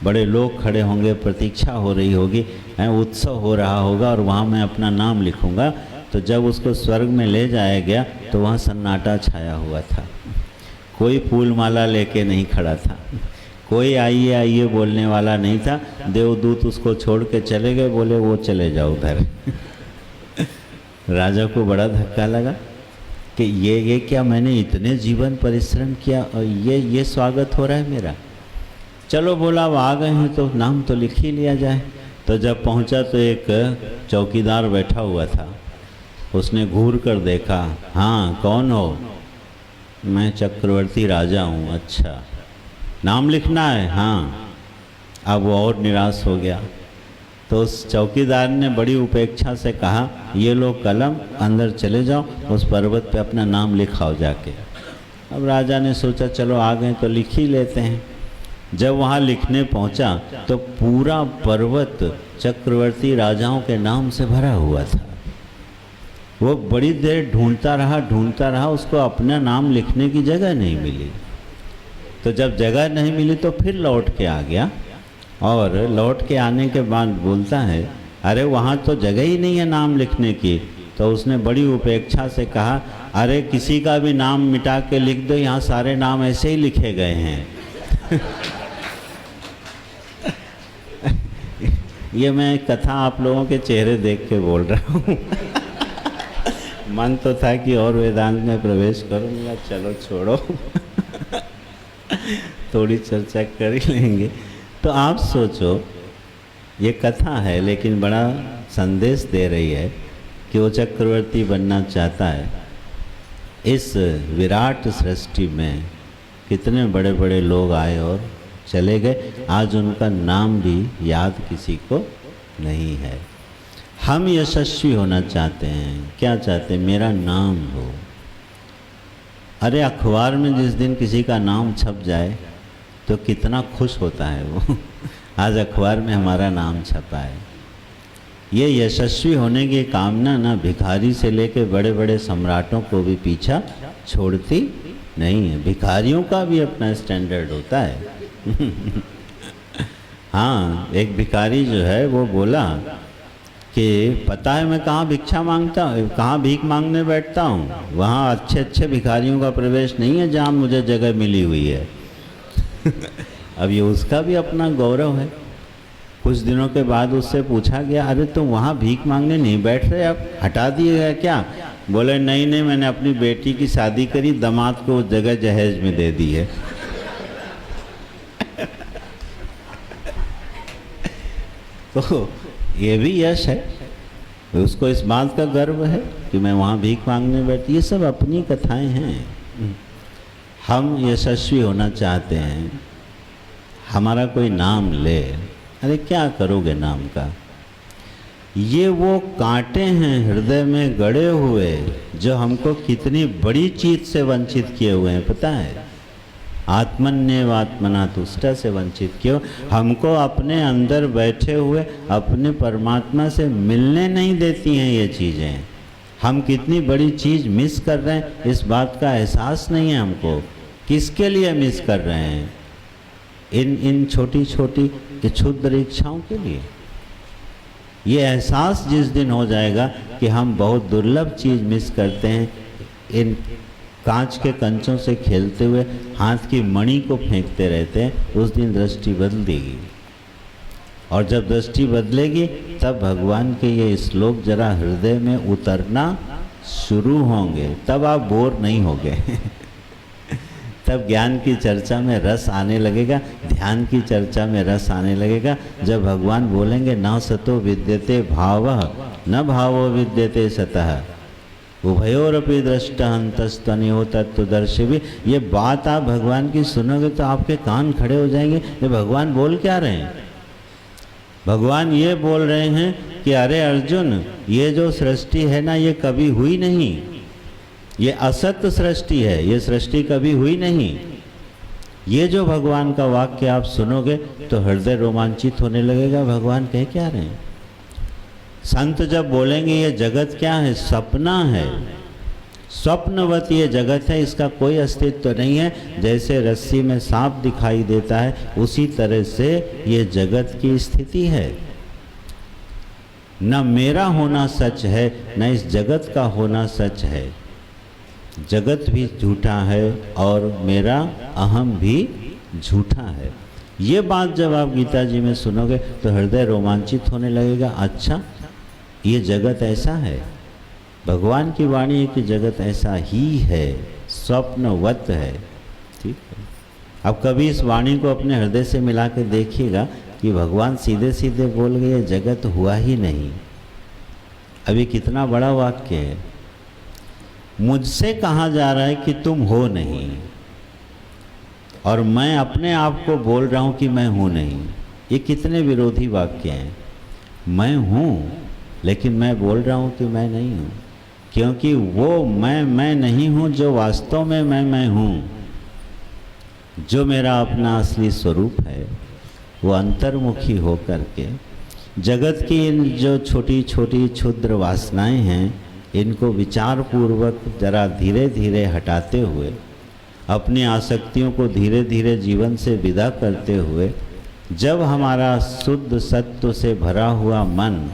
बड़े लोग खड़े होंगे, प्रतीक्षा हो रही होगी, उत्सव हो रहा होगा और वहाँ मैं अपना नाम लिखूंगा। तो जब उसको स्वर्ग में ले जाया गया तो वहाँ सन्नाटा छाया हुआ था, कोई फूल माला लेके नहीं खड़ा था, कोई आइए आइए बोलने वाला नहीं था। देवदूत उसको छोड़ के चले गए, बोले वो चले जाओ उधर। राजा को बड़ा धक्का लगा कि ये क्या, मैंने इतने जीवन परिश्रम किया और ये स्वागत हो रहा है मेरा। चलो बोला अब आ गए हैं तो नाम तो लिख ही लिया जाए। तो जब पहुंचा तो एक चौकीदार बैठा हुआ था, उसने घूर कर देखा, हाँ कौन हो? मैं चक्रवर्ती राजा हूँ। अच्छा, नाम लिखना है? हाँ। अब वो और निराश हो गया। तो उस चौकीदार ने बड़ी उपेक्षा से कहा, ये लो कलम, अंदर चले जाओ, उस पर्वत पे अपना नाम लिखाओ जाके। अब राजा ने सोचा चलो आ गए तो लिख ही लेते हैं। जब वहाँ लिखने पहुँचा तो पूरा पर्वत चक्रवर्ती राजाओं के नाम से भरा हुआ था। वो बड़ी देर ढूंढता रहा, उसको अपना नाम लिखने की जगह नहीं मिली। तो जब जगह नहीं मिली तो फिर लौट के आ गया, और लौट के आने के बाद बोलता है, अरे वहाँ तो जगह ही नहीं है नाम लिखने की। तो उसने बड़ी उपेक्षा से कहा, अरे किसी का भी नाम मिटा के लिख दो, यहाँ सारे नाम ऐसे ही लिखे गए हैं। ये मैं कथा आप लोगों के चेहरे देख के बोल रहा हूँ। मन तो था कि और वेदांत में प्रवेश करूँगा, चलो छोड़ो। थोड़ी चर्चा कर ही लेंगे। तो आप सोचो, ये कथा है लेकिन बड़ा संदेश दे रही है कि वो चक्रवर्ती बनना चाहता है। इस विराट सृष्टि में कितने बड़े बड़े लोग आए और चले गए, आज उनका नाम भी याद किसी को नहीं है। हम यशस्वी होना चाहते हैं, क्या चाहते हैं? मेरा नाम हो। अरे अखबार में जिस दिन किसी का नाम छप जाए तो कितना खुश होता है वो। आज अखबार में हमारा नाम छपा है। ये यशस्वी होने की कामना ना भिखारी से लेके बड़े बड़े सम्राटों को भी पीछा छोड़ती नहीं है। भिखारियों का भी अपना स्टैंडर्ड होता है। हाँ, एक भिखारी जो है वो बोला कि पता है मैं कहाँ भिक्षा मांगता हूँ, कहाँ भीख मांगने बैठता हूँ, वहाँ अच्छे अच्छे भिखारियों का प्रवेश नहीं है जहाँ मुझे जगह मिली हुई है। अब ये उसका भी अपना गौरव है। कुछ दिनों के बाद उससे पूछा गया, अरे तुम वहाँ भीख मांगने नहीं बैठ रहे, अब हटा दिए गए क्या? बोले नहीं, मैंने अपनी बेटी की शादी करी, दामाद को उस जगह जहेज में दे दी है। तो ये भी यश है, उसको इस बात का गर्व है कि मैं वहाँ भीख मांगने बैठी। ये सब अपनी कथाएं हैं। हम यशस्वी होना चाहते हैं, हमारा कोई नाम ले, अरे क्या करोगे नाम का? ये वो कांटे हैं हृदय में गड़े हुए जो हमको कितनी बड़ी चीज से वंचित किए हुए हैं, पता है? आत्मन्येव आत्मना तुष्टा से वंचित क्यों? हमको अपने अंदर बैठे हुए अपने परमात्मा से मिलने नहीं देती हैं ये चीज़ें। हम कितनी बड़ी चीज़ मिस कर रहे हैं, इस बात का एहसास नहीं है हमको। किसके लिए मिस कर रहे हैं? इन छोटी छोटी क्षुद्र इच्छाओं के लिए। ये एहसास जिस दिन हो जाएगा कि हम बहुत दुर्लभ चीज़ मिस करते हैं, इन कांच के कंचों से खेलते हुए हाथ की मणि को फेंकते रहते हैं, उस दिन दृष्टि बदलेगी। और जब दृष्टि बदलेगी तब भगवान के ये श्लोक जरा हृदय में उतरना शुरू होंगे, तब आप बोर नहीं होगे। तब ज्ञान की चर्चा में रस आने लगेगा, ध्यान की चर्चा में रस आने लगेगा। जब भगवान बोलेंगे न सतो विद्यते भावः न भावो विद्यते सतः उभयोरपि दृष्ट हंतस्तनियो तत्वदर्शिभी, ये बात आप भगवान की सुनोगे तो आपके कान खड़े हो जाएंगे। ये भगवान बोल क्या रहे हैं? भगवान ये बोल रहे हैं कि अरे अर्जुन, ये जो सृष्टि है ना, ये कभी हुई नहीं, ये असत सृष्टि है, ये सृष्टि कभी हुई नहीं। ये जो भगवान का वाक्य आप सुनोगे तो हृदय रोमांचित होने लगेगा। भगवान कह क्या रहे हैं? संत जब बोलेंगे ये जगत क्या है? सपना है, स्वप्नवत ये जगत है, इसका कोई अस्तित्व नहीं है। जैसे रस्सी में सांप दिखाई देता है, उसी तरह से ये जगत की स्थिति है। न मेरा होना सच है, न इस जगत का होना सच है। जगत भी झूठा है और मेरा अहम भी झूठा है। ये बात जब आप गीता जी में सुनोगे तो हृदय रोमांचित होने लगेगा। अच्छा, ये जगत ऐसा है। भगवान की वाणी है कि जगत ऐसा ही है, स्वप्नवत है। ठीक है, अब कभी इस वाणी को अपने हृदय से मिला के देखिएगा कि भगवान सीधे सीधे बोल गए ये जगत हुआ ही नहीं। अभी कितना बड़ा वाक्य है। मुझसे कहा जा रहा है कि तुम हो नहीं, और मैं अपने आप को बोल रहा हूँ कि मैं हूँ नहीं। ये कितने विरोधी वाक्य हैं। मैं हूँ, लेकिन मैं बोल रहा हूँ कि मैं नहीं हूँ, क्योंकि वो मैं नहीं हूँ जो वास्तव में मैं हूँ। जो मेरा अपना असली स्वरूप है वो अंतर्मुखी होकर के जगत की इन जो छोटी छोटी क्षुद्र वासनाएं हैं, इनको विचार पूर्वक जरा धीरे धीरे हटाते हुए, अपनी आसक्तियों को धीरे धीरे जीवन से विदा करते हुए, जब हमारा शुद्ध सत्व से भरा हुआ मन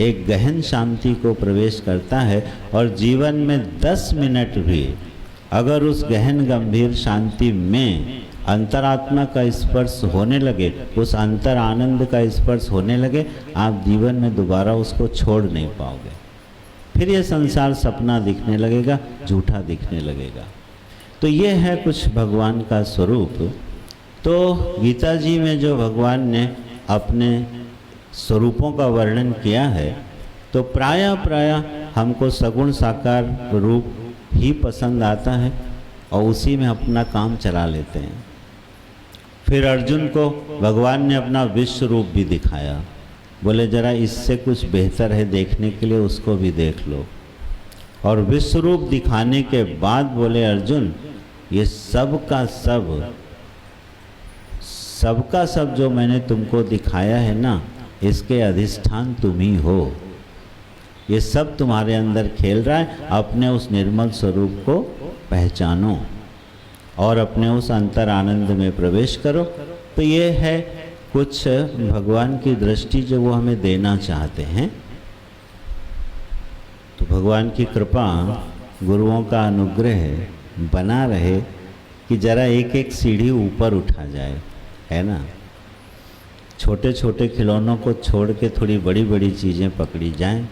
एक गहन शांति को प्रवेश करता है और जीवन में 10 मिनट भी अगर उस गहन गंभीर शांति में अंतरात्मा का स्पर्श होने लगे, उस अंतर आनंद का स्पर्श होने लगे, आप जीवन में दोबारा उसको छोड़ नहीं पाओगे। फिर ये संसार सपना दिखने लगेगा, झूठा दिखने लगेगा। तो ये है कुछ भगवान का स्वरूप। तो गीता जी में जो भगवान ने अपने स्वरूपों का वर्णन किया है, तो प्रायः हमको सगुण साकार रूप ही पसंद आता है और उसी में अपना काम चला लेते हैं। फिर अर्जुन को भगवान ने अपना विश्व रूप भी दिखाया। बोले जरा इससे कुछ बेहतर है देखने के लिए, उसको भी देख लो। और विश्व रूप दिखाने के बाद बोले अर्जुन, ये सब का सब जो मैंने तुमको दिखाया है ना, इसके अधिष्ठान तुम ही हो। ये सब तुम्हारे अंदर खेल रहा है। अपने उस निर्मल स्वरूप को पहचानो और अपने उस अंतर आनंद में प्रवेश करो। तो ये है कुछ भगवान की दृष्टि जो वो हमें देना चाहते हैं। तो भगवान की कृपा, गुरुओं का अनुग्रह बना रहे कि जरा एक एक सीढ़ी ऊपर उठा जाए, है ना। छोटे छोटे खिलौनों को छोड़ के थोड़ी बड़ी बड़ी चीज़ें पकड़ी जाएं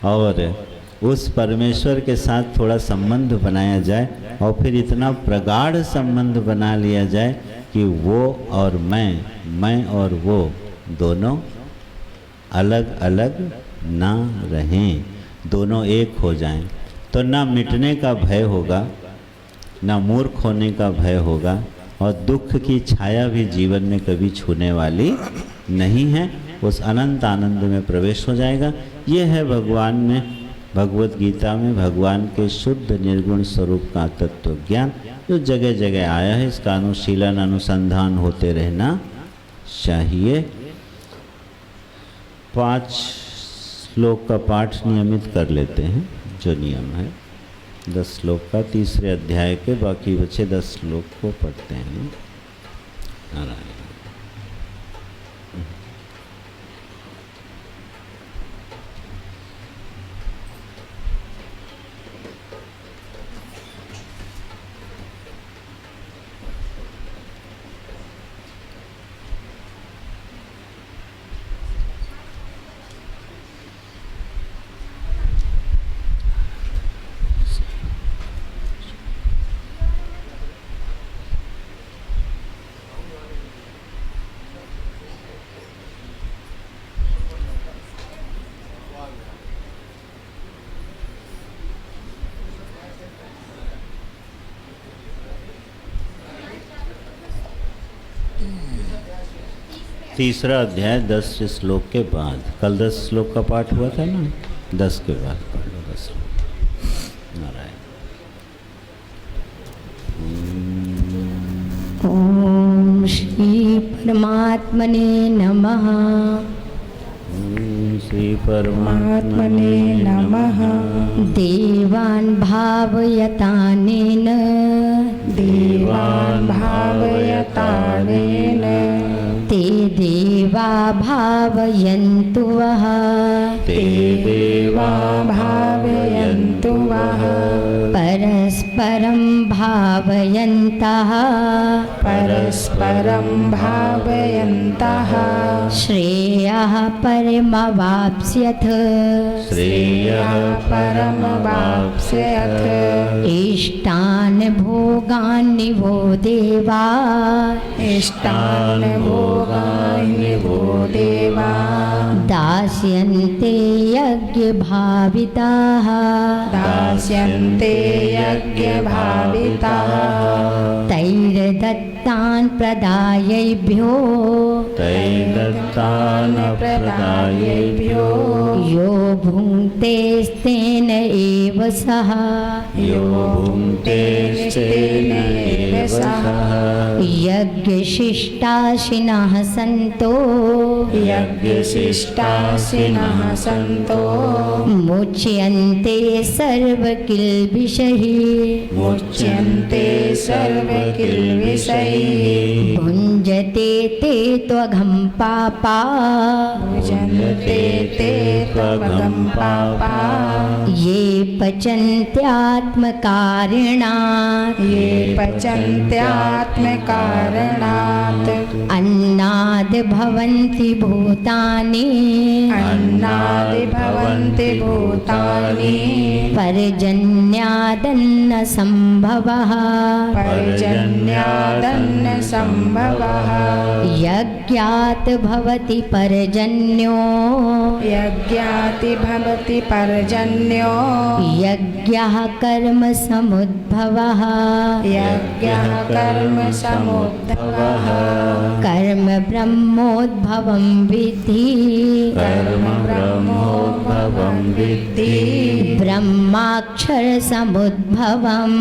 और उस परमेश्वर के साथ थोड़ा संबंध बनाया जाए और फिर इतना प्रगाढ़ संबंध बना लिया जाए कि वो और मैं और वो दोनों अलग अलग ना रहें, दोनों एक हो जाएं। तो ना मिटने का भय होगा, ना मूर्ख होने का भय होगा, और दुख की छाया भी जीवन में कभी छूने वाली नहीं है। उस अनंत आनंद में प्रवेश हो जाएगा। ये है भगवान ने भगवत गीता में भगवान के शुद्ध निर्गुण स्वरूप का तत्व ज्ञान जो जगह जगह आया है। इसका अनुशीलन अनुसंधान होते रहना चाहिए। 5 श्लोक का पाठ नियमित कर लेते हैं, जो नियम है 10 श्लोक का, तीसरे अध्याय के बाकी बचे 10 श्लोक को पढ़ते हैं। नारायण। तीसरा अध्याय 10 श्लोक के बाद। कल 10 श्लोक का पाठ हुआ था ना, 10 के बाद पढ़ लो 10 श्लोक। नारायण। ओम श्री परमात्मने नमः। श्री परमात्मने नमः। देवान् भावयतानेन, देवान् भावयतानेन, ते देवा भावयन्तु वः, ते देवा भावयन्तु वः, परस्परं भावयन्तः, परस्परं भावयन्तः, श्रेयः परमवाप्स्यथ, श्रेयः परमवाप्स्यथ, इष्टान् भोगान् वो देवा, इष्टान् भोगान् वो देवा, दास्यन्ते यज्ञभाविताः, दास्यन्ते यज्ञभाविताः, तैर्दत्तान् प्रदायैभ्यो, तैर्दत्तान् प्रदायैभ्यो, यो भुङ्क्तेस्तेन एव सः, यो भुङ्क्तेस्तेन एव सः, यज्ञशिष्टाशिनः सन्तो, यज्ञशिष्टाशिनः सन्तो, मुच्यन्ते सर्वकिल्बिषैः, मुच्यन्ते सर्वकिल्बिषैः, भुञ्जते ते त्वघं पापा, भुजन्ते ते त्वगं पापा, ये पचन्त्यात्मकारिणात्, ये पचन्त्यात्मकारणात्, अन्नाद् भवन्ति भूतानि, अन्नादि भवन्ति भूतानि, पर्जन्यादन्नसम्भवः, पर्जन्यादन्नसम्भवः, यज्ञात् भवति पर्जन्यो, यज्ञाति भवति पर्जन्यो, यज्ञः कर्म समुद्भवः, यज्ञः कर्म समुद्भवः, कर्म ब्रह्मोद्भवं विद्धि, कर्म ब्रह्मोद्भवं विद्धि, ब्रह्माक्षर समुद्भवं,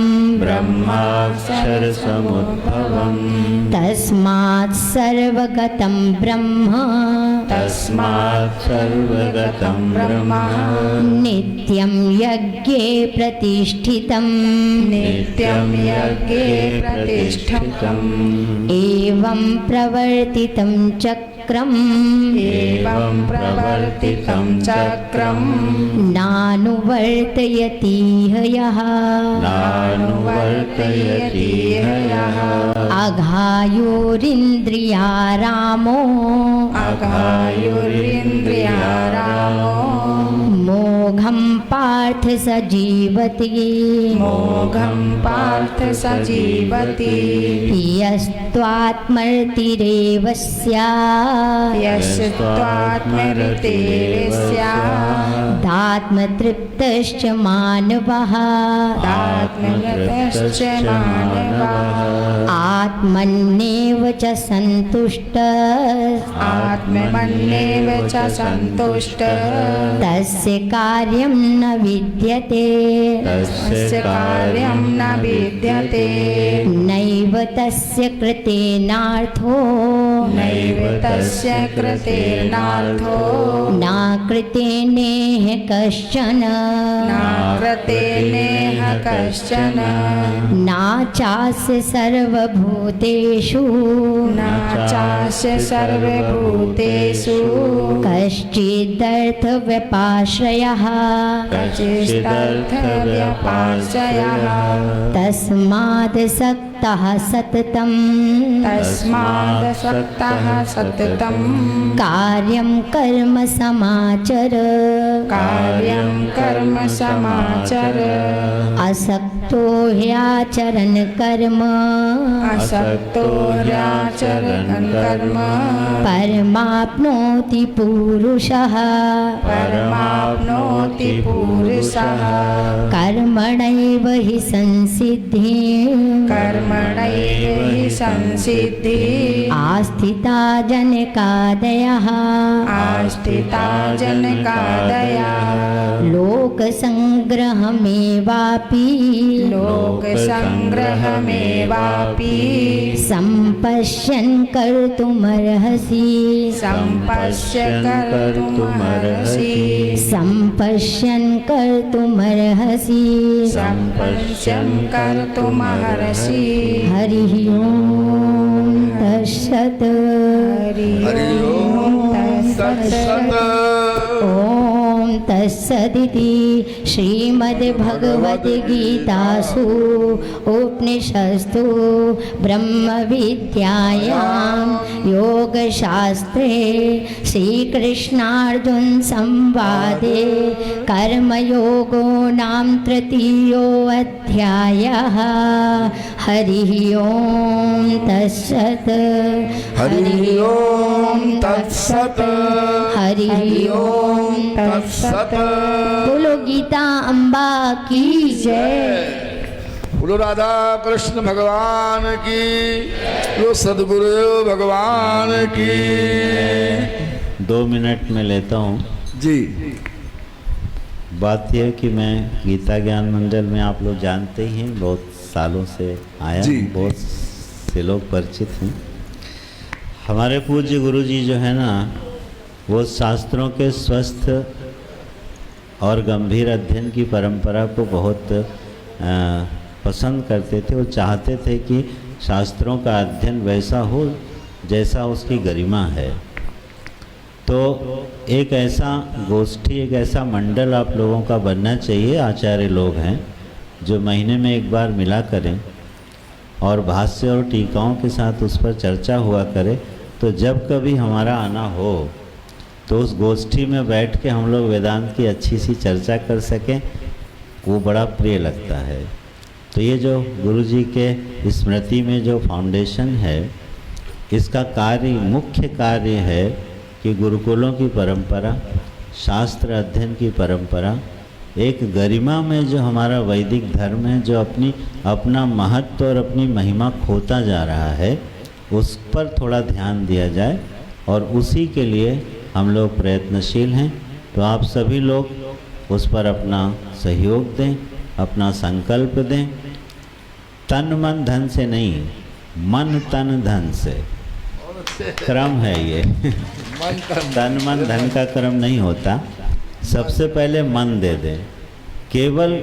ब्रह्माक्षर समुद्भवं, तस्मात् सर्वगतं ब्रह्म, तस्मात् सर्वगतं ब्रह्म, नित्यं यज्ञे प्रतिष्ठितं, नित्यं यज्ञे प्रतिष्ठितम्, एवं प्रवर्तितं चक्रम्, एवं प्रवर्तितं चक्रम्, नानुवर्तयति यः, नानुवर्तयति यः, अघायुरिन्द्रियारामो, अघायुरिन्द्रियारामो, मोघं पार्थ स जीवति, मोघं पार्थ स जीवति, यस्त्वात्मर्तिरेव स्यात्, यस्त्वात्मरतिरेव स्यात्, दात्मतृप्तश्च मानवः, दात्मगतश्च मानवः, आत्मन्येव च सन्तुष्टः, आत्मन्येव च सन्तुष्टः, तस्य कार्यं न विद्यते, तस्य कार्यं न विद्यते, नैव तस्य कृतेनार्थो, नैव तस्य कृतेनार्थो, नाकृतेनेह कश्चन, नाकृतेनेह कश्चन, नाचास्य सर्वभूतेषु, न चास्य सर्वभूतेषु, कश्चिदर्थव्यपाश्रयः, कश्चिदर्थव्यपाश्रयः, तस्माद् सक्तः सततं, तस्मादसक्तः सततं, कार्यं कर्म समाचर, कार्यं कर्म समाचर, असक्तो ह्याचरन् कर्म, असक्तो ह्याचरन् कर्म, परमाप्नोति पुरुषः, परमाप्नोति पुरुषः, कर्मणैव हि संसिद्धिं, कर्म कर्मणैव हि संसिद्धिः आस्थिता जनकादयः आस्थिता जनकादयः लोकसङ्ग्रहमेवापि लोकसङ्ग्रहमेवापि सम्पश्यन् कर्तुमर्हसि सम्पश्यन् कर्तुमर्हसि सम्पश्यन् कर्तुमर्हसि सम्पश्यन् कर्तुमर्हसि हरिः ओम् तत्सत् हरि ओम तत्सत् ॐ तत्सदिति श्रीमद्भगवद्गीतासु उपनिषत्सु ब्रह्मविद्यायां योगशास्त्रे श्रीकृष्णार्जुनसंवादे कर्मयोगो नाम तृतीयोऽध्यायः हरिः ओम् तत्सत् हरि ओम तत्सत हरिः ओम् तत्सत् बोलो गीता अम्बा की जय। बोलो राधा कृष्ण भगवान की, बोलो सदगुरुदेव भगवान की। 2 मिनट में लेता हूँ। जी बात यह कि मैं गीता ज्ञान मंडल में आप लोग जानते ही हैं, बहुत सालों से आया जी। हूँ, बहुत से लोग परिचित हैं। हमारे पूज्य गुरु जी जो है ना, वो शास्त्रों के स्वस्थ और गंभीर अध्ययन की परंपरा को बहुत पसंद करते थे। वो चाहते थे कि शास्त्रों का अध्ययन वैसा हो जैसा उसकी गरिमा है। तो एक ऐसा गोष्ठी, एक ऐसा मंडल आप लोगों का बनना चाहिए। आचार्य लोग हैं जो महीने में एक बार मिला करें और भाष्य और टीकाओं के साथ उस पर चर्चा हुआ करे। तो जब कभी हमारा आना हो तो उस गोष्ठी में बैठ के हम लोग वेदांत की अच्छी सी चर्चा कर सकें, वो बड़ा प्रिय लगता है। तो ये जो गुरु जी के स्मृति में जो फाउंडेशन है, इसका कार्य, मुख्य कार्य है कि गुरुकुलों की परंपरा, शास्त्र अध्ययन की परंपरा, एक गरिमा में जो हमारा वैदिक धर्म है, जो अपना महत्व और अपनी महिमा खोता जा रहा है, उस पर थोड़ा ध्यान दिया जाए और उसी के लिए हम लोग प्रयत्नशील हैं। तो आप सभी लोग उस पर अपना सहयोग दें, अपना संकल्प दें। तन मन धन से नहीं, मन तन धन से क्रम है ये। तन मन धन का क्रम नहीं होता। सबसे पहले मन दे दें। केवल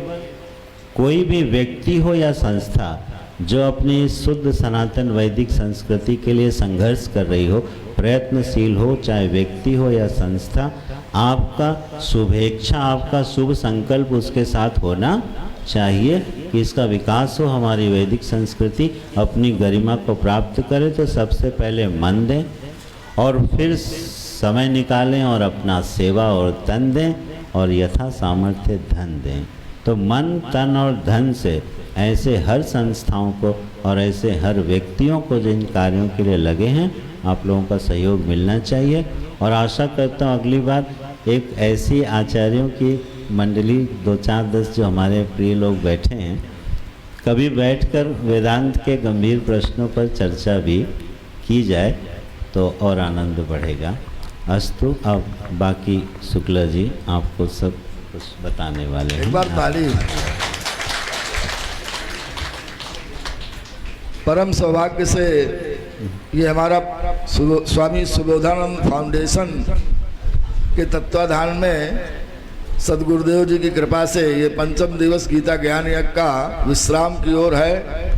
कोई भी व्यक्ति हो या संस्था जो अपनी शुद्ध सनातन वैदिक संस्कृति के लिए संघर्ष कर रही हो, प्रयत्नशील हो, चाहे व्यक्ति हो या संस्था, आपका शुभेच्छा, आपका शुभ संकल्प उसके साथ होना चाहिए कि इसका विकास हो, हमारी वैदिक संस्कृति अपनी गरिमा को प्राप्त करे। तो सबसे पहले मन दें और फिर समय निकालें और अपना सेवा और तन दें और यथा सामर्थ्य धन दें। तो मन, तन और धन से ऐसे हर संस्थाओं को और ऐसे हर व्यक्तियों को जिन कार्यों के लिए लगे हैं, आप लोगों का सहयोग मिलना चाहिए। और आशा करता हूँ अगली बार एक ऐसी आचार्यों की मंडली 2, 4, 10 जो हमारे प्रिय लोग बैठे हैं, कभी बैठकर वेदांत के गंभीर प्रश्नों पर चर्चा भी की जाए तो और आनंद बढ़ेगा। अस्तु। अब बाकी शुक्ला जी आपको सब कुछ बताने वाले हैं। एक बार ताली। परम सौभाग्य से ये हमारा स्वामी सुबोधानंद फाउंडेशन के तत्वाधान में सदगुरुदेव जी की कृपा से ये 5म दिवस गीता ज्ञान यज्ञ का विश्राम की ओर है।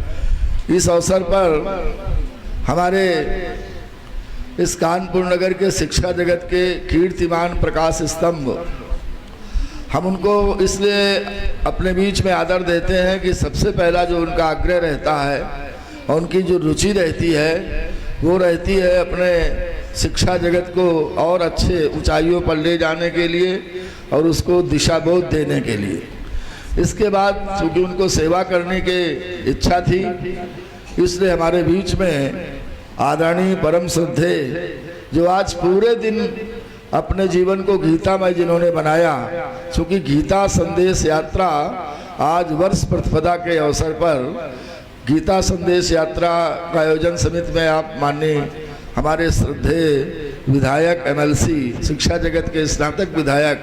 इस अवसर पर हमारे इस कानपुर नगर के शिक्षा जगत के कीर्तिमान प्रकाश स्तंभ, हम उनको इसलिए अपने बीच में आदर देते हैं कि सबसे पहला जो उनका आग्रह रहता है और उनकी जो रुचि रहती है वो रहती है अपने शिक्षा जगत को और अच्छे ऊंचाइयों पर ले जाने के लिए और उसको दिशाबोध देने के लिए। इसके बाद चूँकि उनको सेवा करने की इच्छा थी, इसलिए हमारे बीच में आदरणीय परम श्रद्धे जो आज पूरे दिन अपने जीवन को गीतामय जिन्होंने बनाया, चूँकि गीता संदेश यात्रा आज वर्ष प्रतिपदा के अवसर पर गीता संदेश यात्रा का आयोजन समिति में आप माननीय हमारे श्रद्धेय विधायक एमएलसी शिक्षा जगत के स्नातक विधायक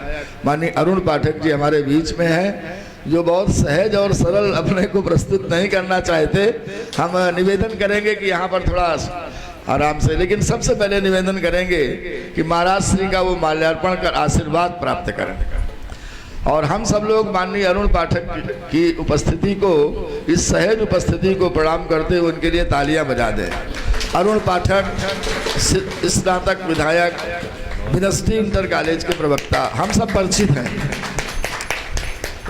माननीय अरुण पाठक जी हमारे बीच में हैं, जो बहुत सहज और सरल अपने को प्रस्तुत नहीं करना चाहते। हम निवेदन करेंगे कि यहाँ पर थोड़ा आराम से, लेकिन सबसे पहले निवेदन करेंगे कि महाराज श्री का वो माल्यार्पण कर आशीर्वाद प्राप्त करें। और हम सब लोग माननीय अरुण पाठक की उपस्थिति को, इस सहज उपस्थिति को प्रणाम करते हुए उनके लिए तालियां बजा दें। अरुण पाठक स्नातक विधायक, बिनस्टी इंटर कॉलेज के प्रवक्ता, हम सब परिचित हैं।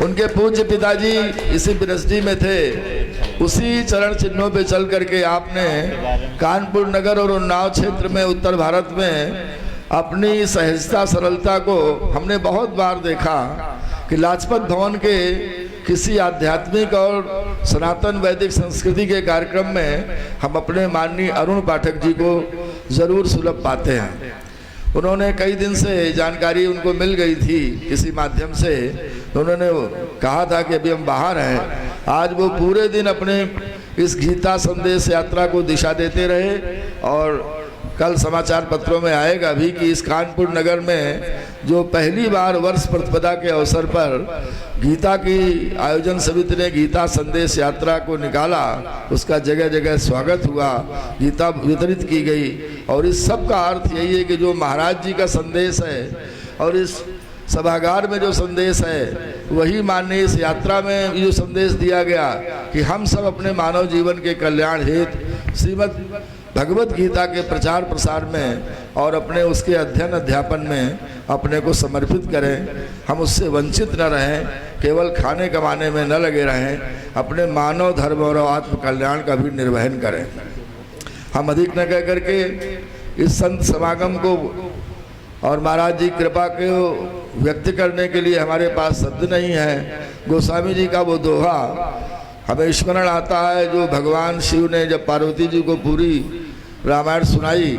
उनके पूज्य पिताजी इसी बिनस्टी में थे। उसी चरण चिन्हों पे चल करके आपने कानपुर नगर और उन्नाव क्षेत्र में उत्तर भारत में अपनी सहजता सरलता को हमने बहुत बार देखा कि लाजपत भवन के किसी आध्यात्मिक और सनातन वैदिक संस्कृति के कार्यक्रम में हम अपने माननीय अरुण पाठक जी को ज़रूर सुलभ पाते हैं। उन्होंने कई दिन से जानकारी उनको मिल गई थी किसी माध्यम से, तो उन्होंने कहा था कि अभी हम बाहर हैं। आज वो पूरे दिन अपने इस गीता संदेश यात्रा को दिशा देते रहे और कल समाचार पत्रों में आएगा भी कि इस कानपुर नगर में जो पहली बार वर्ष प्रतिपदा के अवसर पर गीता की आयोजन समिति ने गीता संदेश यात्रा को निकाला, उसका जगह जगह स्वागत हुआ, गीता वितरित की गई। और इस सब का अर्थ यही है कि जो महाराज जी का संदेश है और इस सभागार में जो संदेश है वही माननीय इस यात्रा में जो संदेश दिया गया कि हम सब अपने मानव जीवन के कल्याण हेतु श्रीमद् भगवत गीता के प्रचार प्रसार में और अपने उसके अध्ययन अध्यापन में अपने को समर्पित करें। हम उससे वंचित न रहें, केवल खाने कमाने में न लगे रहें, अपने मानव धर्म और आत्म कल्याण का भी निर्वहन करें। हम अधिक न कह करके इस संत समागम को और महाराज जी कृपा को व्यक्त करने के लिए हमारे पास शब्द नहीं है। गोस्वामी जी का वो दोहा हमें स्मरण आता है जो भगवान शिव ने जब पार्वती जी को पूरी रामायण सुनाई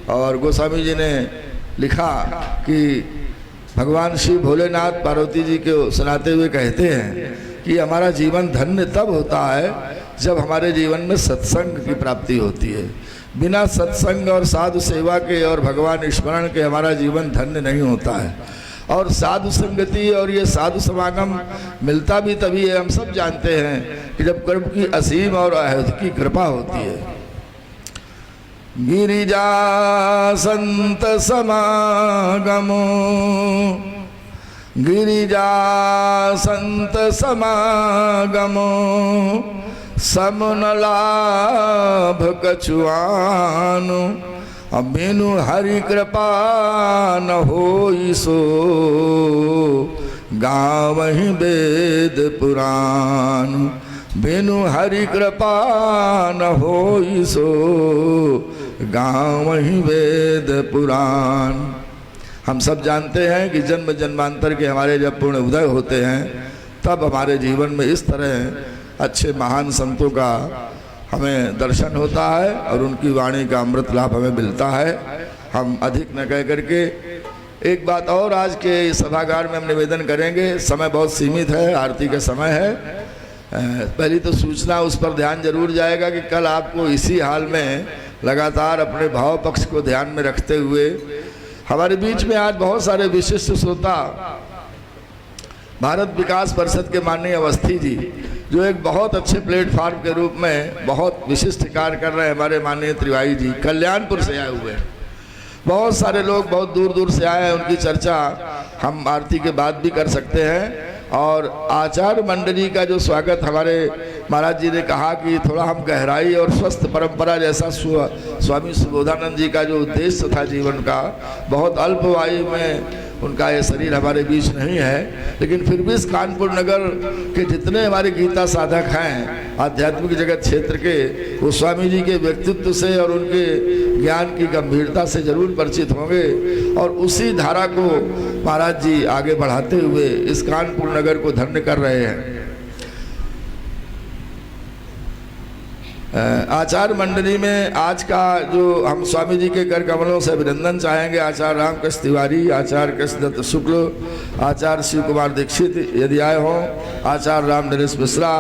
और गोस्वामी जी ने लिखा कि भगवान शिव भोलेनाथ पार्वती जी को सुनाते हुए कहते हैं कि हमारा जीवन धन्य तब होता है जब हमारे जीवन में सत्संग की प्राप्ति होती है। बिना सत्संग और साधु सेवा के और भगवान स्मरण के हमारा जीवन धन्य नहीं होता है। और साधु संगति और ये साधु समागम मिलता भी तभी है, हम सब जानते हैं कि जब कर्म की असीम और अहद की कृपा होती है। गिरिजा संत समागमो, गिरिजा संत समागमो, समन लाभ कछुआनु, बिनु हरि कृपा न होई सो, गावहि वेद पुराण, बिनु हरि कृपा न होई सो, गावहि वेद पुराण। हम सब जानते हैं कि जन्म जन्मांतर के हमारे जब पूर्ण उदय होते हैं तब हमारे जीवन में इस तरह अच्छे महान संतों का हमें दर्शन होता है और उनकी वाणी का अमृत लाभ हमें मिलता है। हम अधिक न कह करके एक बात और आज के सभागार में हम निवेदन करेंगे। समय बहुत सीमित है, आरती का समय है। पहली तो सूचना उस पर ध्यान जरूर जाएगा कि कल आपको इसी हाल में लगातार अपने भाव पक्ष को ध्यान में रखते हुए हमारे बीच में आज बहुत सारे विशिष्ट श्रोता भारत विकास परिषद के माननीय अवस्थी जी जो एक बहुत अच्छे प्लेटफार्म के रूप में बहुत विशिष्ट कार्य कर रहे हैं, हमारे माननीय तिवारी जी कल्याणपुर से आए हुए हैं। बहुत सारे लोग बहुत दूर दूर से आए हैं, उनकी चर्चा हम आरती के बाद भी कर सकते हैं। और आचार्य मंडली का जो स्वागत हमारे महाराज जी ने कहा कि थोड़ा हम गहराई और स्वस्थ परंपरा जैसा स्वामी सुबोधानंद जी का जो उद्देश्य था जीवन का, बहुत अल्पवायु में उनका ये शरीर हमारे बीच नहीं है, लेकिन फिर भी इस कानपुर नगर के जितने हमारे गीता साधक हैं आध्यात्मिक जगत क्षेत्र के, वो स्वामी जी के व्यक्तित्व से और उनके ज्ञान की गंभीरता से जरूर परिचित होंगे। और उसी धारा को महाराज जी आगे बढ़ाते हुए इस कानपुर नगर को धन्य कर रहे हैं। आचार्य मंडली में आज का जो हम स्वामी जी के कर कमलों से अभिनंदन चाहेंगे, आचार्य रामकृष्ण तिवारी, आचार्य कृष्ण दत्त शुक्ल, आचार्य शिव कुमार दीक्षित यदि आए हों, आचार्य राम नरेश मिश्रा,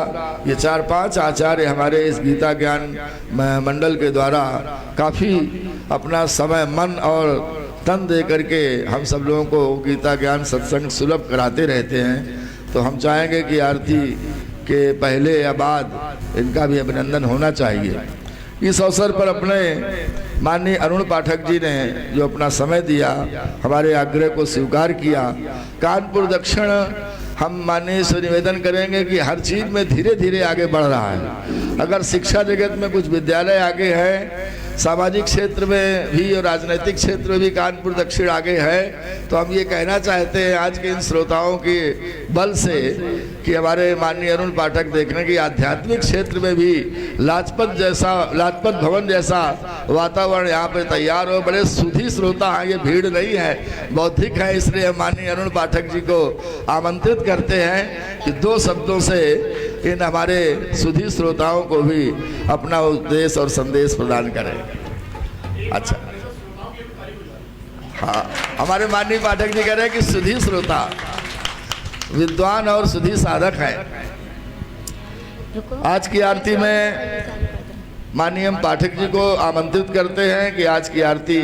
ये 4-5 आचार्य हमारे इस गीता ज्ञान मंडल के द्वारा काफ़ी अपना समय मन और तन दे करके हम सब लोगों को गीता ज्ञान सत्संग सुलभ कराते रहते हैं। तो हम चाहेंगे कि आरती के पहले या बाद इनका भी अभिनंदन होना चाहिए। इस अवसर पर अपने माननीय अरुण पाठक जी ने जो अपना समय दिया, हमारे आग्रह को स्वीकार किया। कानपुर दक्षिण हम माननीय से निवेदन करेंगे कि हर चीज़ में धीरे धीरे आगे बढ़ रहा है। अगर शिक्षा जगत में कुछ विद्यालय आगे है, सामाजिक क्षेत्र में भी और राजनीतिक क्षेत्र में भी कानपुर दक्षिण आगे है, तो हम ये कहना चाहते हैं आज के इन श्रोताओं के बल से कि हमारे माननीय अरुण पाठक देखने की आध्यात्मिक क्षेत्र में भी लाजपत भवन जैसा वातावरण यहाँ पे तैयार हो। बड़े सुधी श्रोता हैं, ये भीड़ नहीं है, बौद्धिक है, इसलिए हम माननीय अरुण पाठक जी को आमंत्रित करते हैं कि 2 शब्दों से इन हमारे सुधी श्रोताओं को भी अपना उपदेश और संदेश प्रदान करें। अच्छा, हाँ, हमारे माननीय पाठक जी कह रहे हैं कि सुधी श्रोता विद्वान और सुधी साधक है। आज की आरती में माननीय पाठक जी को आमंत्रित करते हैं कि आज की आरती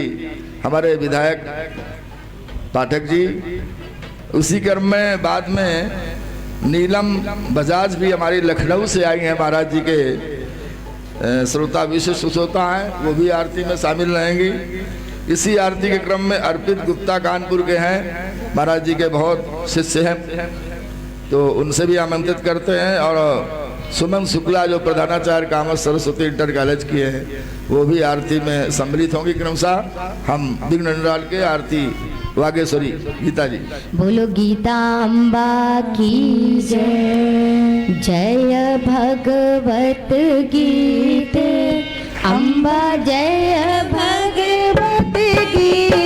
हमारे विधायक पाठक जी, उसी क्रम में बाद में नीलम बजाज भी हमारी लखनऊ से आई हैं, महाराज जी के श्रोता विशिष्ट श्रोता हैं, वो भी आरती में शामिल रहेंगी। इसी आरती के क्रम में अर्पित गुप्ता कानपुर के हैं, महाराज जी के बहुत शिष्य हैं, तो उनसे भी आमंत्रित करते हैं। और सुमन शुक्ला जो प्रधानाचार्य कामत सरस्वती इंटर कॉलेज की हैं, वो भी आरती में सम्मिलित होंगी। क्रमशः हम विघ्न निराल के आरती वागेश्वरी गीता जी। बोलो गीता अम्बा की जय, जय भगवत गीते अम्बा, जय भगवत गीते